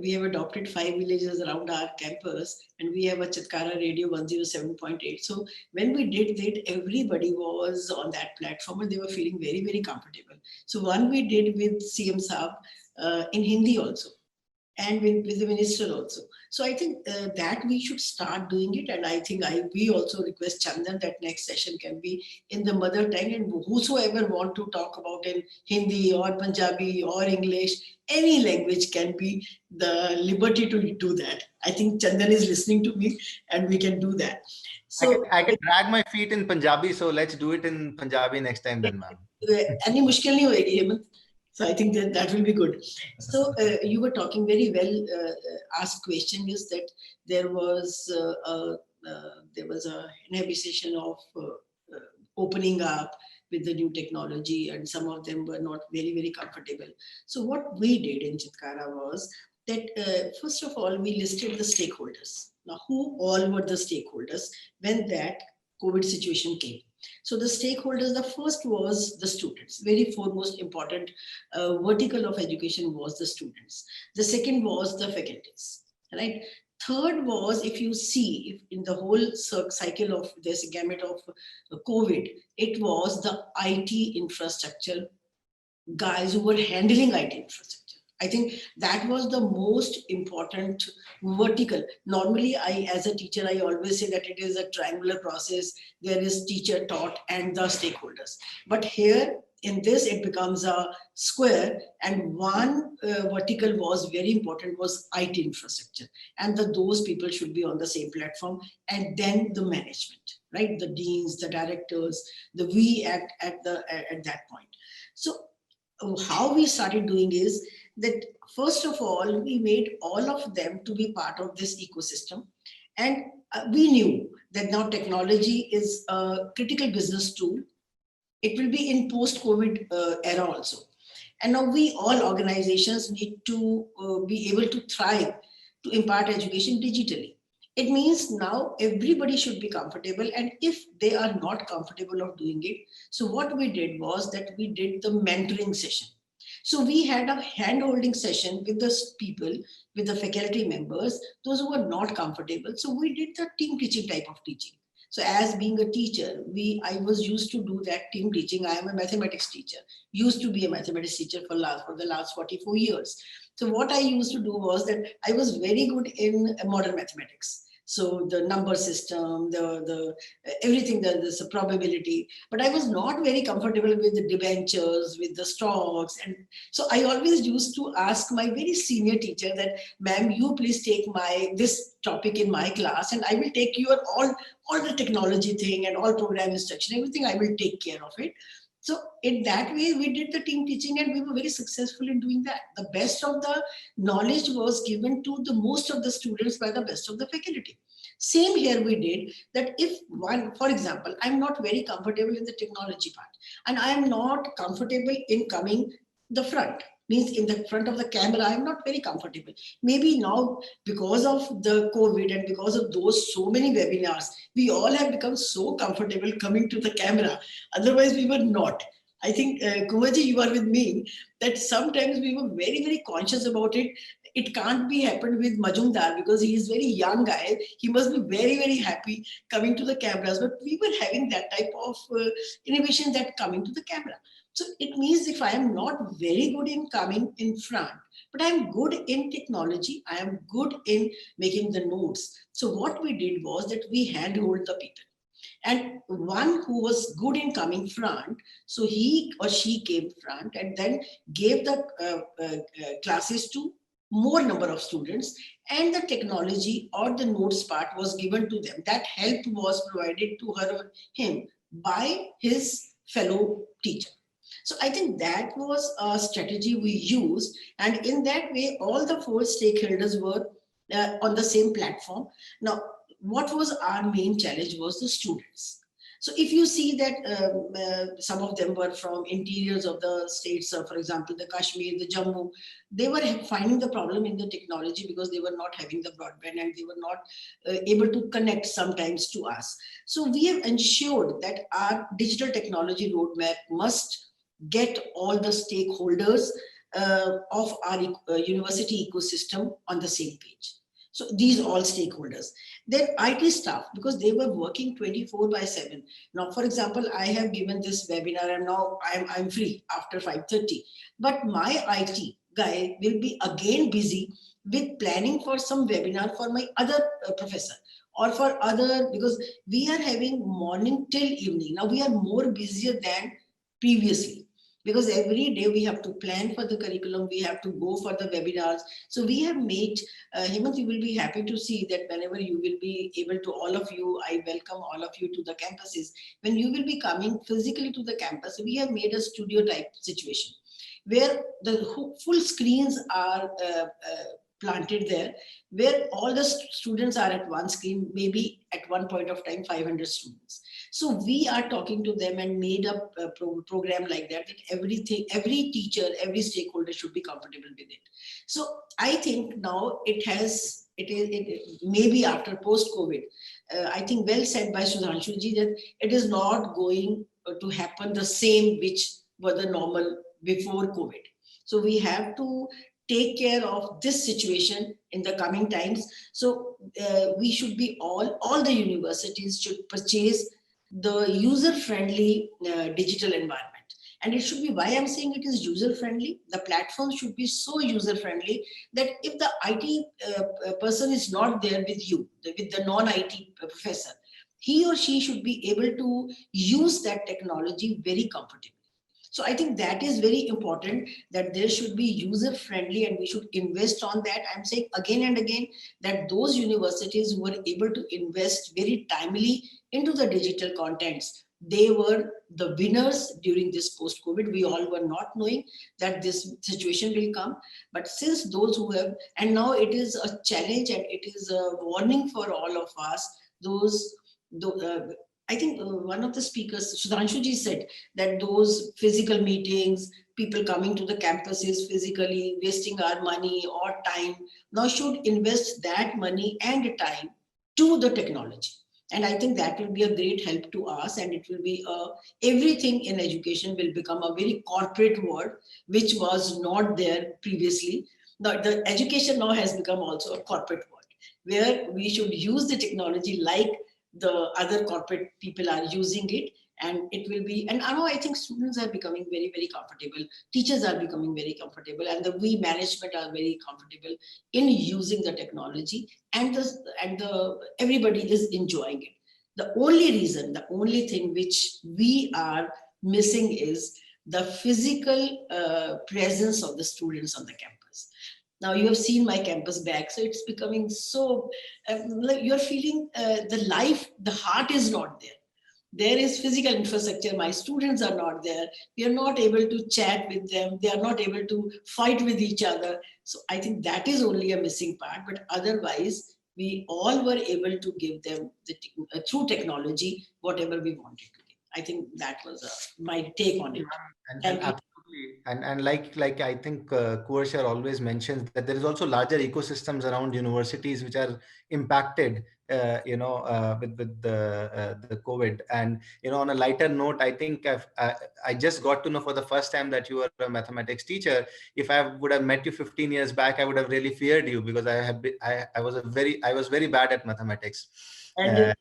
we have adopted 5 villages around our campus, and we have a Chitkara radio 107.8. So when we did that, everybody was on that platform and they were feeling very, very comfortable. So one we did with CM Saab in Hindi also. and with the minister also. So I think that we should start doing it. And I think we also request Chandan that next session can be in the mother tongue, and whosoever want to talk about in Hindi or Punjabi or English, any language can be the liberty to do that. I think Chandan is listening to me and we can do that. So I can drag my feet in Punjabi, so let's do it in Punjabi next time then, ma'am. any mushkil nahi hoegi, Hemant. So I think that will be good. So you were talking very well. Asked question is that there was an inhibition of opening up with the new technology, and some of them were not very comfortable. So what we did in Chitkara was that first of all we listed the stakeholders. Now, who all were the stakeholders when that COVID situation came? So the stakeholders, the first was the students. Very foremost important vertical of education was the students. The second was the faculties, right? Third was, if you see, if in the whole cycle of this gamut of COVID, it was the IT infrastructure guys who were handling IT infrastructure. I think that was the most important vertical. Normally, as a teacher, I always say that it is a triangular process. There is teacher, taught, and the stakeholders. But here, in this, it becomes a square, and one vertical was very important, was IT infrastructure. And those people should be on the same platform, and then the management, right? The deans, the directors, we at that point. So how we started doing is that, first of all, we made all of them to be part of this ecosystem. And we knew that now technology is a critical business tool. It will be in post-COVID era also. And now all organizations need to be able to thrive to impart education digitally. It means now everybody should be comfortable, and if they are not comfortable of doing it, so what we did was that we did the mentoring session. So we had a hand-holding session with the people, with the faculty members, those who were not comfortable. So we did the team teaching type of teaching. So as being a teacher, I was used to do that team teaching. I am a mathematics teacher, used to be a mathematics teacher for the last 44 years. So what I used to do was that I was very good in modern mathematics. So the number system, the everything, there's a probability, but I was not very comfortable with the debentures, with the stocks. And so I always used to ask my very senior teacher that, ma'am, you please take this topic in my class, and I will take your all the technology thing and all program instruction, everything, I will take care of it. So in that way, we did the team teaching, and we were very successful in doing that. The best of the knowledge was given to the most of the students by the best of the faculty. Same here we did that. If one, for example, I'm not very comfortable in the technology part, and I am not comfortable in coming the front, means in the front of the camera, I'm not very comfortable. Maybe now, because of the COVID and because of those so many webinars, we all have become so comfortable coming to the camera. Otherwise, we were not. I think, Kumaji, you are with me, that sometimes we were very conscious about it. It can't be happened with Majumdar because he is very young guy. He must be very happy coming to the cameras. But we were having that type of innovation, that coming to the camera. So it means if I am not very good in coming in front, but I am good in technology, I am good in making the notes. So what we did was that we handhold the people. And one who was good in coming front, so he or she came front and then gave the classes to more number of students, and the technology or the notes part was given to them. That help was provided to her or him by his fellow teacher. So I think that was a strategy we used, and in that way, all the 4 stakeholders were on the same platform. Now, what was our main challenge was the students. So if you see that some of them were from interiors of the states, for example, the Kashmir, the Jammu, they were finding the problem in the technology because they were not having the broadband and they were not able to connect sometimes to us. So we have ensured that our digital technology roadmap must get all the stakeholders of our university ecosystem on the same page. So these all stakeholders. Then IT staff, because they were working 24/7. Now, for example, I have given this webinar and now I'm free after 5:30. But my IT guy will be again busy with planning for some webinar for my other professor or for other, because we are having morning till evening. Now we are more busier than previously, because every day we have to plan for the curriculum, we have to go for the webinars. So we have made, Hemant, you will be happy to see that whenever you will be able to, all of you, I welcome all of you to the campuses. When you will be coming physically to the campus, we have made a studio type situation where the full screens are planted there, where all the students are at one screen, maybe at one point of time 500 students. So we are talking to them and made up a program like that, that everything, every teacher, every stakeholder should be comfortable with it. So I think now it maybe after post-COVID, I think well said by Sudhanshu ji that it is not going to happen the same which were the normal before COVID. So we have to take care of this situation in the coming times. So we should be all the universities should purchase the user-friendly digital environment. And it should be, why I'm saying it is user-friendly, the platform should be so user-friendly that if the IT person is not there with you, with the non-IT professor, he or she should be able to use that technology very comfortably. So I think that is very important, that there should be user-friendly and we should invest on that. I'm saying again and again that those universities who were able to invest very timely into the digital contents, they were the winners during this post-COVID. We all were not knowing that this situation will come. But since those who have, and now it is a challenge and it is a warning for all of us, I think one of the speakers, Sudhanshu ji, said that those physical meetings, people coming to the campuses physically, wasting our money or time, now should invest that money and time to the technology. And I think that will be a great help to us, and it will be everything in education will become a very corporate world, which was not there previously. The education now has become also a corporate world, where we should use the technology like the other corporate people are using it, and it will be, and now I think students are becoming very, very comfortable, teachers are becoming very comfortable, and we management are very comfortable in using the technology, and everybody is enjoying it. The only reason, the only thing which we are missing is the physical presence of the students on the campus. Now you have seen my campus back, so it's becoming so, like you're feeling the life, the heart is not there. There is physical infrastructure, my students are not there. We are not able to chat with them. They are not able to fight with each other. So I think that is only a missing part, but otherwise we all were able to give them through technology, whatever we wanted to give. I think that was my take on it. And absolutely. And like I think Kursher always mentions that there is also larger ecosystems around universities which are impacted, with the COVID. And on a lighter note, I think I just got to know for the first time that you were a mathematics teacher. If I would have met you 15 years back, I would have really feared you, because I was very bad at mathematics. And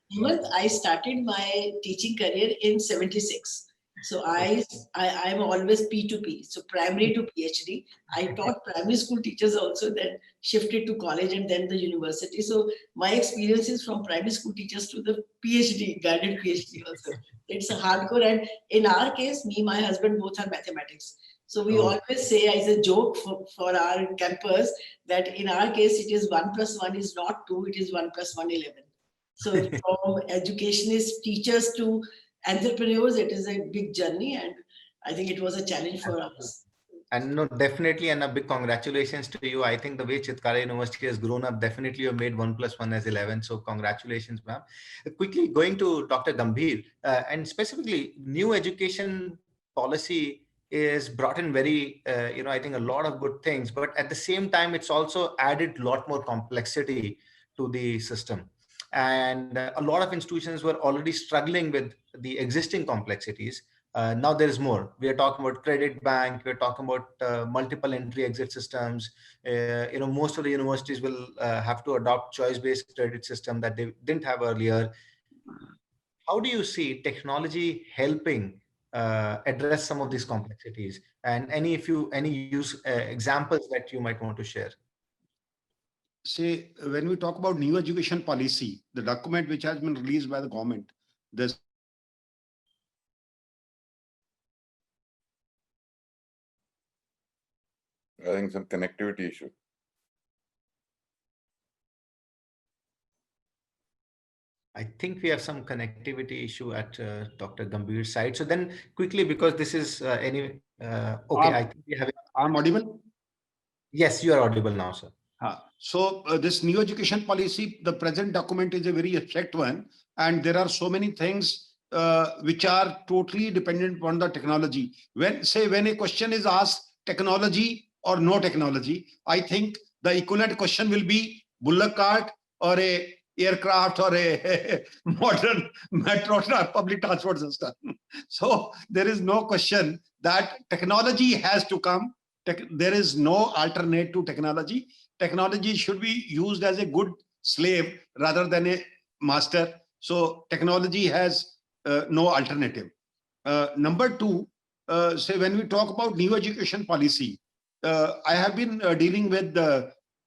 I started my teaching career in '76. So I'm always P2P, so primary to PhD. I taught primary school teachers also, then shifted to college and then the university. So my experience is from primary school teachers to the PhD, guided PhD also. It's a hardcore, and in our case, me, my husband, both are mathematics. So we always say as a joke for our campus that in our case, it is 1 + 1 is not 2, it is 1 + 1 11. So from educationists, teachers to entrepreneurs, it is a big journey, and I think it was a challenge for us. And no, definitely, and a big congratulations to you. I think the way Chitkara University has grown up, definitely you made 1 + 1 as 11. So congratulations, ma'am. Quickly going to Dr. Gambhir, and specifically new education policy is brought in very, I think a lot of good things, but at the same time, it's also added a lot more complexity to the system. And a lot of institutions were already struggling with the existing complexities. Now there is more. We are talking about credit bank. We're talking about multiple entry exit systems. Most of the universities will have to adopt choice-based credit system that they didn't have earlier. How do you see technology helping address some of these complexities? And any examples that you might want to share? Say, when we talk about new education policy, the document which has been released by the government, this I think some connectivity issue. I think we have some connectivity issue at Dr. Gambhir's side. So then quickly, because this is okay, I think we have. I'm audible? Yes, you are audible now, sir. So this new education policy, the present document is a very abstract one, and there are so many things which are totally dependent on the technology. When a question is asked, technology or no technology, I think the equivalent question will be bullock cart or a aircraft or a modern metro or public transport system. So there is no question that technology has to come. There is no alternate to technology. Technology should be used as a good slave rather than a master. So technology has no alternative. Number two, say when we talk about new education policy, I have been dealing with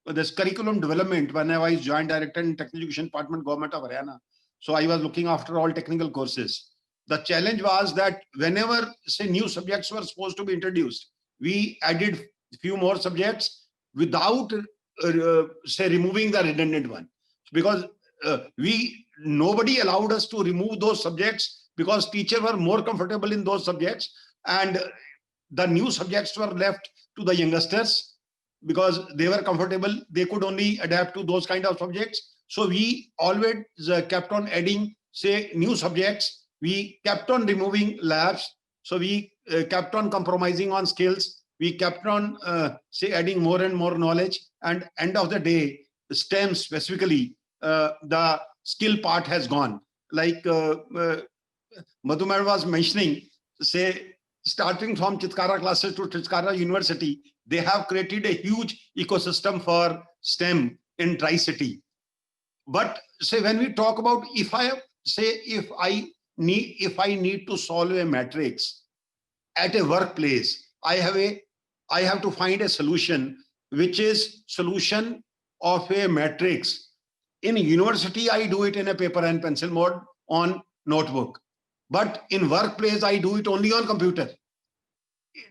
this curriculum development when I was joint director in Technical Education Department, Government of Haryana. So I was looking after all technical courses. The challenge was that whenever, say, new subjects were supposed to be introduced, we added a few more subjects without, say, removing the redundant one. Because nobody allowed us to remove those subjects because teachers were more comfortable in those subjects, and the new subjects were left to the youngsters because they were comfortable. They could only adapt to those kind of subjects. So we always kept on adding, say, new subjects. We kept on removing labs. So we kept on compromising on skills. We kept on, say, adding more and more knowledge. And end of the day, STEM specifically, the skill part has gone. Like Madhumar was mentioning, say, starting from Chitkara classes to Chitkara University, they have created a huge ecosystem for STEM in Tri-City. But say when we talk about, if I need to solve a matrix at a workplace, I have to find a solution which is solution of a matrix. In university, I do it in a paper and pencil mode on notebook. But in workplace, I do it only on computer.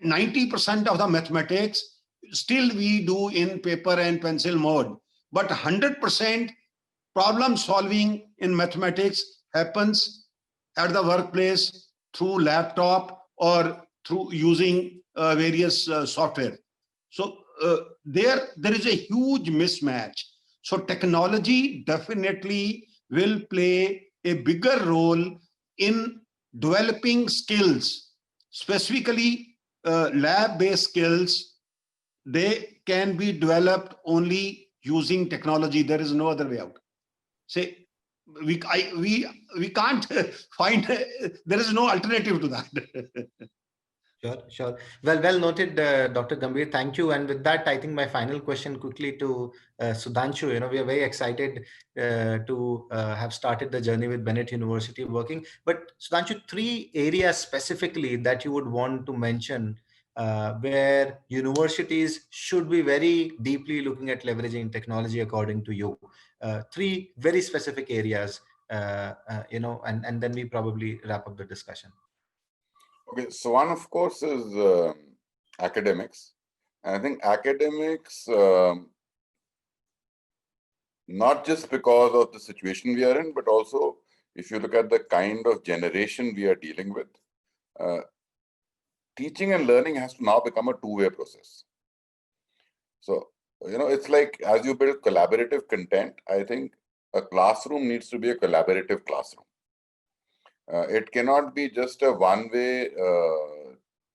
90% of the mathematics still we do in paper and pencil mode. But 100% problem solving in mathematics happens at the workplace through laptop or through using various software. So there is a huge mismatch. So technology definitely will play a bigger role in developing skills, specifically lab-based skills. They can be developed only using technology. There is no other way out. Say, we can't find, there is no alternative to that. Sure. Well noted, Dr. Gambhir. Thank you. And with that, I think my final question quickly to Sudhanshu. We are very excited to have started the journey with Bennett University working. But Sudhanshu, 3 areas specifically that you would want to mention where universities should be very deeply looking at leveraging technology according to you. 3 very specific areas, and then we probably wrap up the discussion. Okay, so one, of course, is academics. And I think academics, not just because of the situation we are in, but also if you look at the kind of generation we are dealing with, teaching and learning has to now become a two-way process. So, it's like as you build collaborative content, I think a classroom needs to be a collaborative classroom. It cannot be just a one-way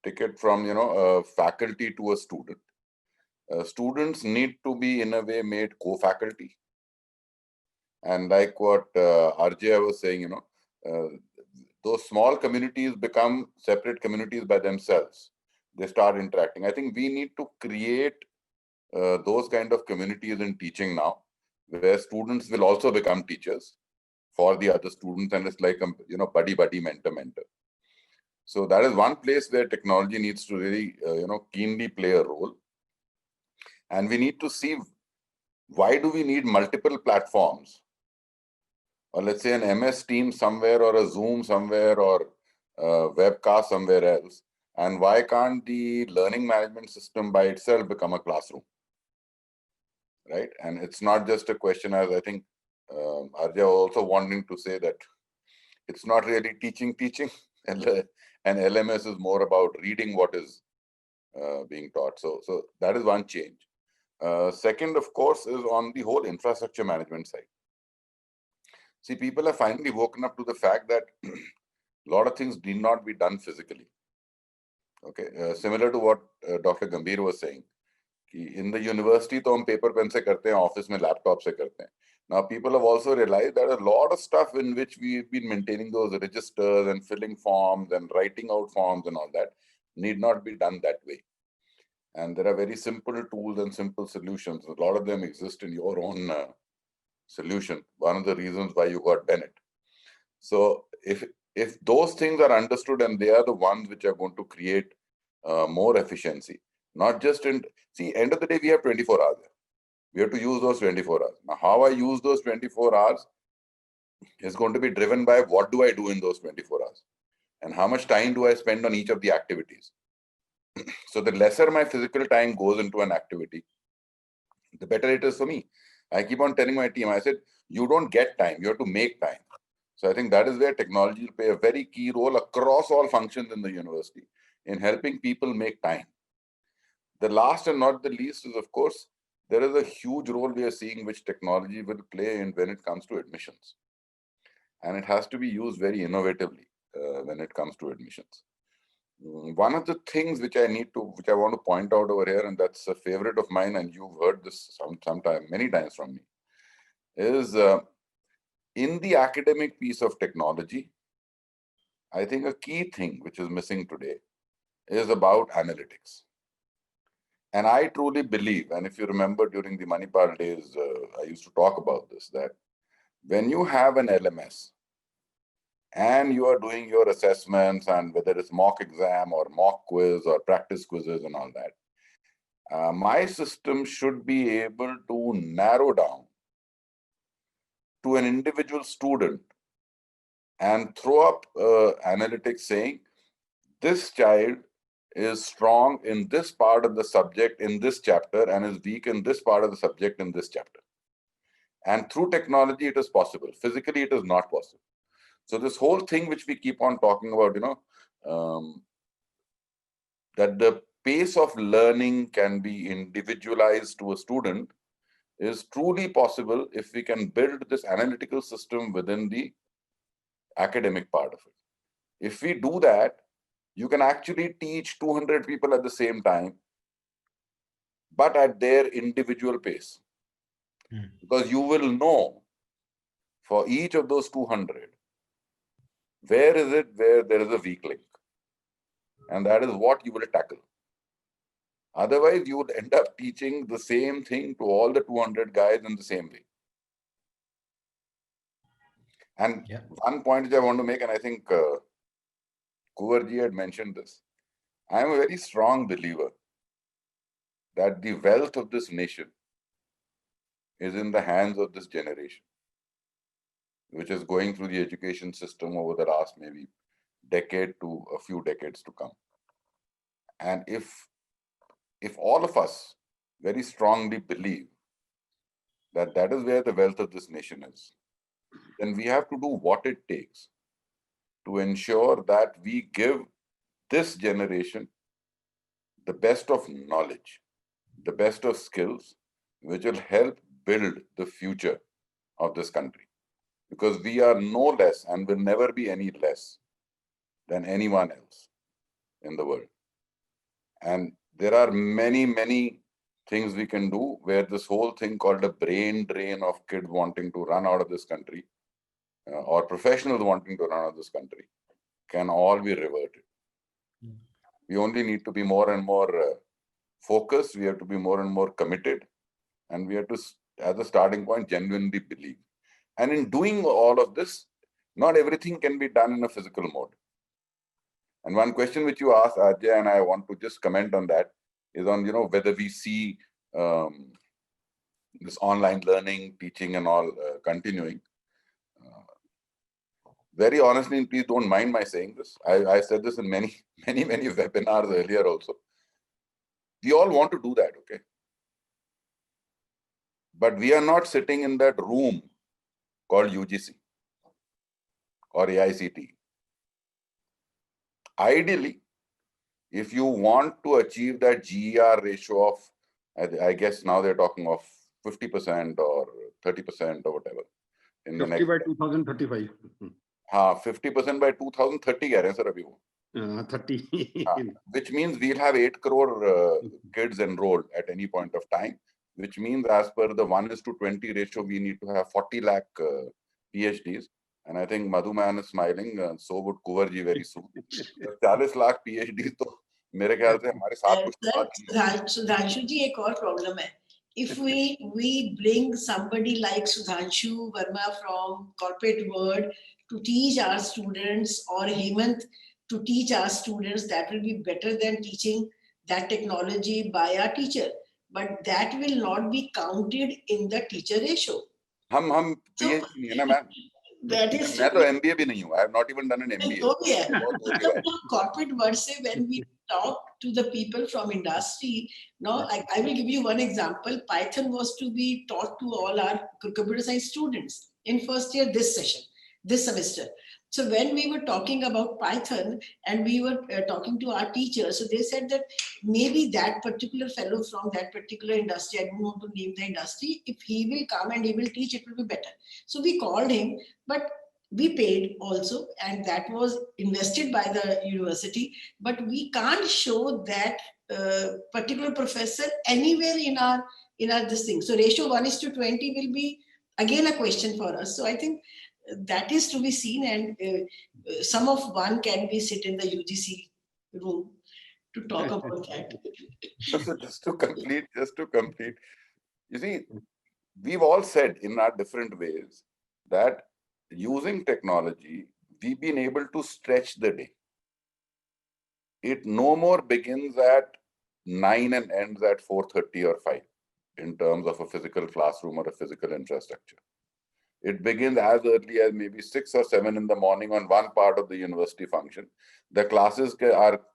ticket from, faculty to a student. Students need to be, in a way, made co-faculty. And like what RJ was saying, those small communities become separate communities by themselves. They start interacting. I think we need to create those kind of communities in teaching now, where students will also become teachers for the other students, and it's like a buddy, mentor. So that is one place where technology needs to really, keenly play a role. And we need to see, why do we need multiple platforms? Or let's say an MS Teams somewhere, or a Zoom somewhere, or a webcast somewhere else. And why can't the learning management system by itself become a classroom? Right? And it's not just a question, as I think Arja also wanting to say, that it's not really teaching. And LMS is more about reading what is being taught. So that is one change. Second, of course, is on the whole infrastructure management side. See, people have finally woken up to the fact that a lot of things need not be done physically. Okay, similar to what Dr. Gambhir was saying. In the university, तो हम paper pen से करते हैं, office में laptop से करते हैं. Now, people have also realized that a lot of stuff in which we've been maintaining those registers and filling forms and writing out forms and all that need not be done that way. And there are very simple tools and simple solutions. A lot of them exist in your own solution. One of the reasons why you got Bennett. So if those things are understood, and they are the ones which are going to create more efficiency, not just in, see, end of the day, we have 24 hours. We have to use those 24 hours. Now, how I use those 24 hours is going to be driven by what do I do in those 24 hours and how much time do I spend on each of the activities. So the lesser my physical time goes into an activity, the better it is for me. I keep on telling my team, I said, you don't get time, you have to make time. So I think that is where technology will play a very key role across all functions in the university in helping people make time. The last and not the least is, of course, there is a huge role we are seeing which technology will play in when it comes to admissions. And it has to be used very innovatively when it comes to admissions. One of the things which I want to point out over here, and that's a favorite of mine, and you've heard this many times from me, is in the academic piece of technology, I think a key thing which is missing today is about analytics. And I truly believe, and if you remember during the Manipal days, I used to talk about this, that when you have an LMS and you are doing your assessments, and whether it's mock exam or mock quiz or practice quizzes and all that, my system should be able to narrow down to an individual student and throw up analytics saying, this child is strong in this part of the subject in this chapter and is weak in this part of the subject in this chapter. And through technology, it is possible. Physically, it is not possible. So this whole thing which we keep on talking about, that the pace of learning can be individualized to a student is truly possible if we can build this analytical system within the academic part of it. If we do that, you can actually teach 200 people at the same time, but at their individual pace. Because you will know for each of those 200, where is it where there is a weak link? And that is what you will tackle. Otherwise, you would end up teaching the same thing to all the 200 guys in the same way. And one point which I want to make, and I think Kuvarji had mentioned this, I am a very strong believer that the wealth of this nation is in the hands of this generation, which is going through the education system over the last maybe decade to a few decades to come. And if all of us very strongly believe that that is where the wealth of this nation is, then we have to do what it takes to ensure that we give this generation the best of knowledge, the best of skills, which will help build the future of this country. Because we are no less and will never be any less than anyone else in the world. And there are many, many things we can do where this whole thing called a brain drain of kids wanting to run out of this country or professionals wanting to run out of this country can all be reverted. We only need to be more and more focused. We have to be more and more committed. And we have to, as a starting point, genuinely believe. And in doing all of this, not everything can be done in a physical mode. And one question which you asked, Ajay, and I want to just comment on that, is on, whether we see this online learning, teaching and all continuing. Very honestly, please don't mind my saying this. I said this in many webinars earlier also. We all want to do that, okay? But we are not sitting in that room called UGC or AICT. Ideally, if you want to achieve that GER ratio of, I guess now they're talking of 50% or 30% or whatever. In 50 the next by 2035. 50% by 2030 कह रहे हैं sir अभी वो. 30. Which means we'll have 8 crore kids enrolled at any point of time, which means as per the 1:20 ratio, we need to have 40 lakh PhDs. And I think Madhu ma'am is smiling, so would Kuwar ji very soon. 40 lakh PhDs तो मेरे ख्याल से हमारे साथ कुछ Sudhanshu ji, एक और problem है. If we bring somebody like Sudhanshu Verma from corporate world to teach our students, or Hemant to teach our students, that will be better than teaching that technology by a teacher. But that will not be counted in the teacher ratio. हम PhD नहीं है ना ma'am. That is, मैं तो MBA भी नहीं हूँ. I have not even done an MBA. Corporate world say, when we talk to the people from industry, now I will give you one example. Python was to be taught to all our computer science students in first year this semester. So when we were talking about Python and we were talking to our teachers, so they said that maybe that particular fellow from that particular industry, I don't want to name the industry, if he will come and he will teach, it will be better. So we called him, but we paid also, and that was invested by the university, but we can't show that particular professor anywhere in our this thing. So ratio 1:20 will be again a question for us. So I think that is to be seen, and some of one can be sit in the UGC room to talk about that. So just to complete, you see, we've all said in our different ways that using technology, we've been able to stretch the day. It no more begins at 9 and ends at 4:30 or 5 in terms of a physical classroom or a physical infrastructure. It begins as early as maybe 6 or 7 in the morning on one part of the university function. The classes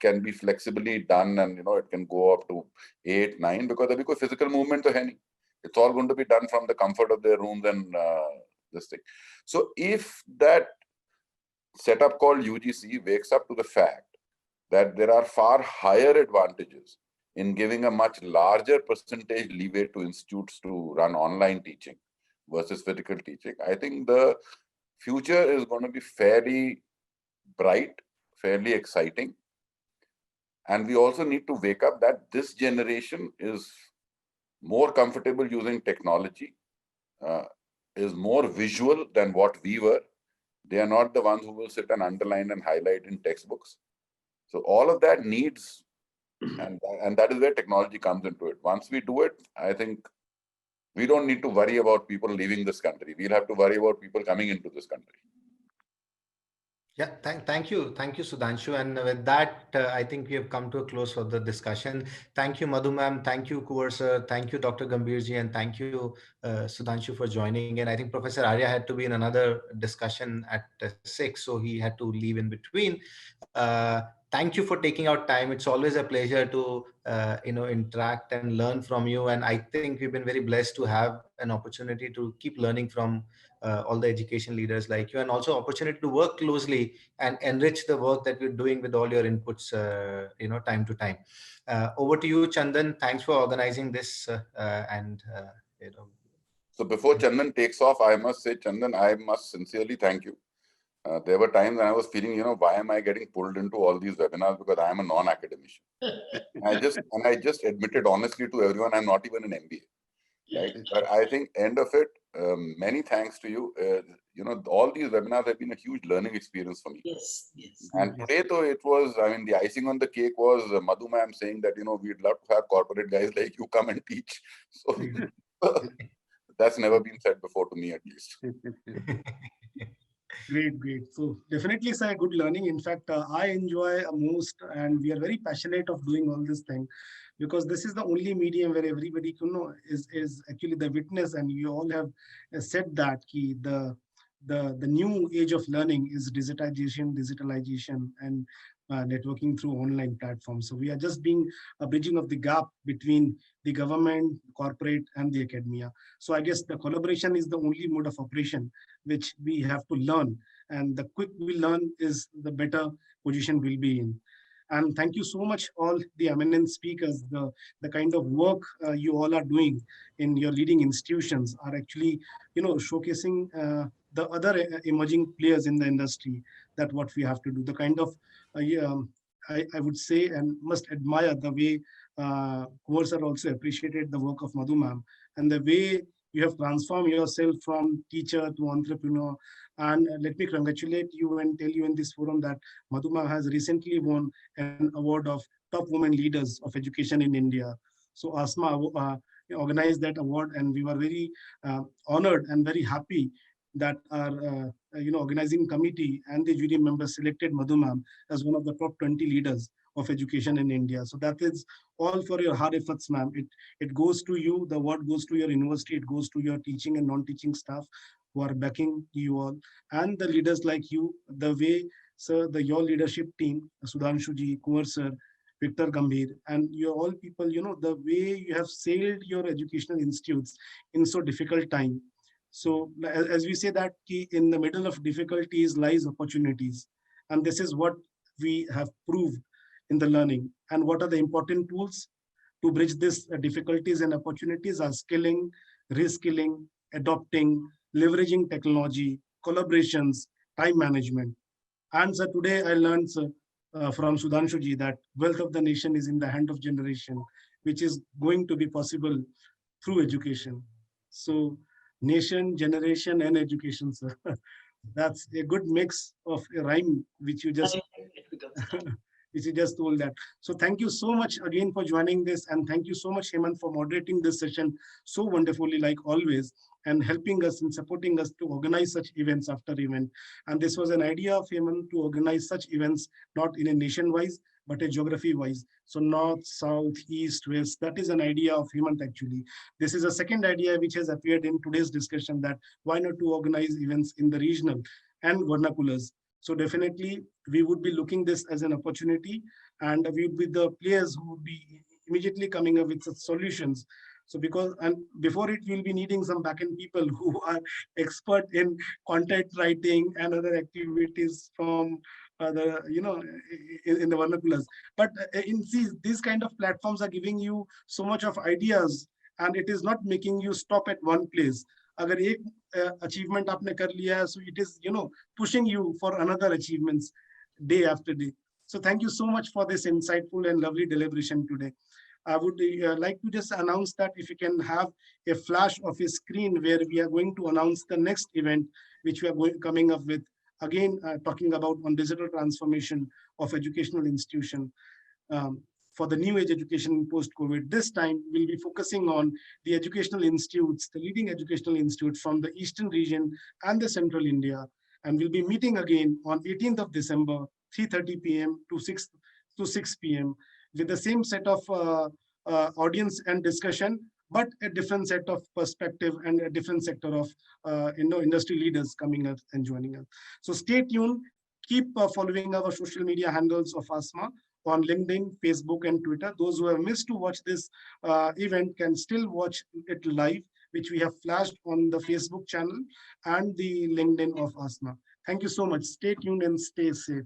can be flexibly done, and it can go up to 8, 9, because abhi koi physical movement to hai nahi. It's all going to be done from the comfort of their rooms and this thing. So if that setup called UGC wakes up to the fact that there are far higher advantages in giving a much larger percentage leeway to institutes to run online teaching versus physical teaching, I think the future is going to be fairly bright, fairly exciting. And we also need to wake up that this generation is more comfortable using technology, is more visual than what we were. They are not the ones who will sit and underline and highlight in textbooks. So all of that needs, and that is where technology comes into it. Once we do it, I think we don't need to worry about people leaving this country. We'll have to worry about people coming into this country. Yeah, thank you, Sudhanshu. And with that, I think we have come to a close of the discussion. Thank you, Madhu ma'am. Thank you, Kuwar sir. Thank you, Dr. Gambhirji, and thank you, Sudhanshu, for joining. And I think Professor Arya had to be in another discussion at 6, so he had to leave in between. Thank you for taking out time. It's always a pleasure to interact and learn from you. And I think we've been very blessed to have an opportunity to keep learning from all the education leaders like you, and also opportunity to work closely and enrich the work that we're doing with all your inputs, time to time. Over to you, Chandan. Thanks for organizing this. So before Chandan takes off, I must say, Chandan, I must sincerely thank you. There were times when I was feeling, why am I getting pulled into all these webinars, because I am a non-academician. I just admitted honestly to everyone, I'm not even an MBA. Right? But I think end of it, many thanks to you. All these webinars have been a huge learning experience for me. Yes. And today, though, it was, the icing on the cake was Madhu ma'am saying that, we'd love to have corporate guys like you come and teach. So that's never been said before to me, at least. Great. So definitely, sir, good learning. In fact, I enjoy most, and we are very passionate of doing all this thing, because this is the only medium where everybody can know is actually the witness, and you all have said that key the new age of learning is digitalization, and networking through online platforms. So we are just being a bridging of the gap between the government, corporate, and the academia. So I guess the collaboration is the only mode of operation which we have to learn, and the quick we learn is the better position we'll be in. And thank you so much, all the eminent speakers. The kind of work you all are doing in your leading institutions are actually, showcasing the other emerging players in the industry, that what we have to do. The kind of, I would say, and must admire the way Kumar sir also appreciated the work of Madhu ma'am, and the way you have transformed yourself from teacher to entrepreneur. And let me congratulate you and tell you in this forum that Madhuma has recently won an award of top women leaders of education in India. So Asma organized that award, and we were very honored and very happy that our organizing committee and the jury members selected Madhu ma'am as one of the top 20 leaders of education in India. So that is all for your hard efforts, ma'am. It goes to you. The word goes to your university. It goes to your teaching and non-teaching staff who are backing you all, and the leaders like you. The way, sir, your leadership team, Sudhanshu ji, Kumar sir, Victor Gambhir, and you all people, the way you have sailed your educational institutes in so difficult time. So as we say that in the middle of difficulties lies opportunities. And this is what we have proved in the learning. And what are the important tools to bridge these difficulties and opportunities are skilling, reskilling, adopting, leveraging technology, collaborations, time management. And so today I learned from Sudhanshu ji that wealth of the nation is in the hand of generation, which is going to be possible through education. So nation, generation, and education, sir. That's a good mix of a rhyme which you just which you just told that. So thank you so much again for joining this, and thank you so much, Hemant, for moderating this session so wonderfully, like always, and helping us and supporting us to organize such events after event. And this was an idea of Hemant to organize such events, not in a nation-wise, but a geography-wise. So north, south, east, west, that is an idea of Hemant actually. This is a second idea which has appeared in today's discussion, that why not to organize events in the regional and vernaculars. So definitely we would be looking this as an opportunity, and we would be the players who would be immediately coming up with such solutions. So because, and before it, we'll be needing some backend people who are expert in content writing and other activities from the, in the vernaculars. But in these kind of platforms are giving you so much of ideas, and it is not making you stop at one place. अगर एक achievement आपने कर लिया है, so it is pushing you for another achievements day after day. So thank you so much for this insightful and lovely deliberation today. I would like to just announce that if you can have a flash of a screen where we are going to announce the next event, which we are coming up with, again talking about on digital transformation of educational institution. For the new age education post-COVID. This time we'll be focusing on the educational institutes, the leading educational institutes from the Eastern region and the Central India. And we'll be meeting again on 18th of December, 3:30 p.m. to 6 p.m. with the same set of audience and discussion, but a different set of perspective and a different sector of industry leaders coming up and joining us. So stay tuned. Keep following our social media handles of ASMA on LinkedIn, Facebook, and Twitter. Those who have missed to watch this event can still watch it live, which we have flashed on the Facebook channel and the LinkedIn of ASMA. Thank you so much. Stay tuned and stay safe.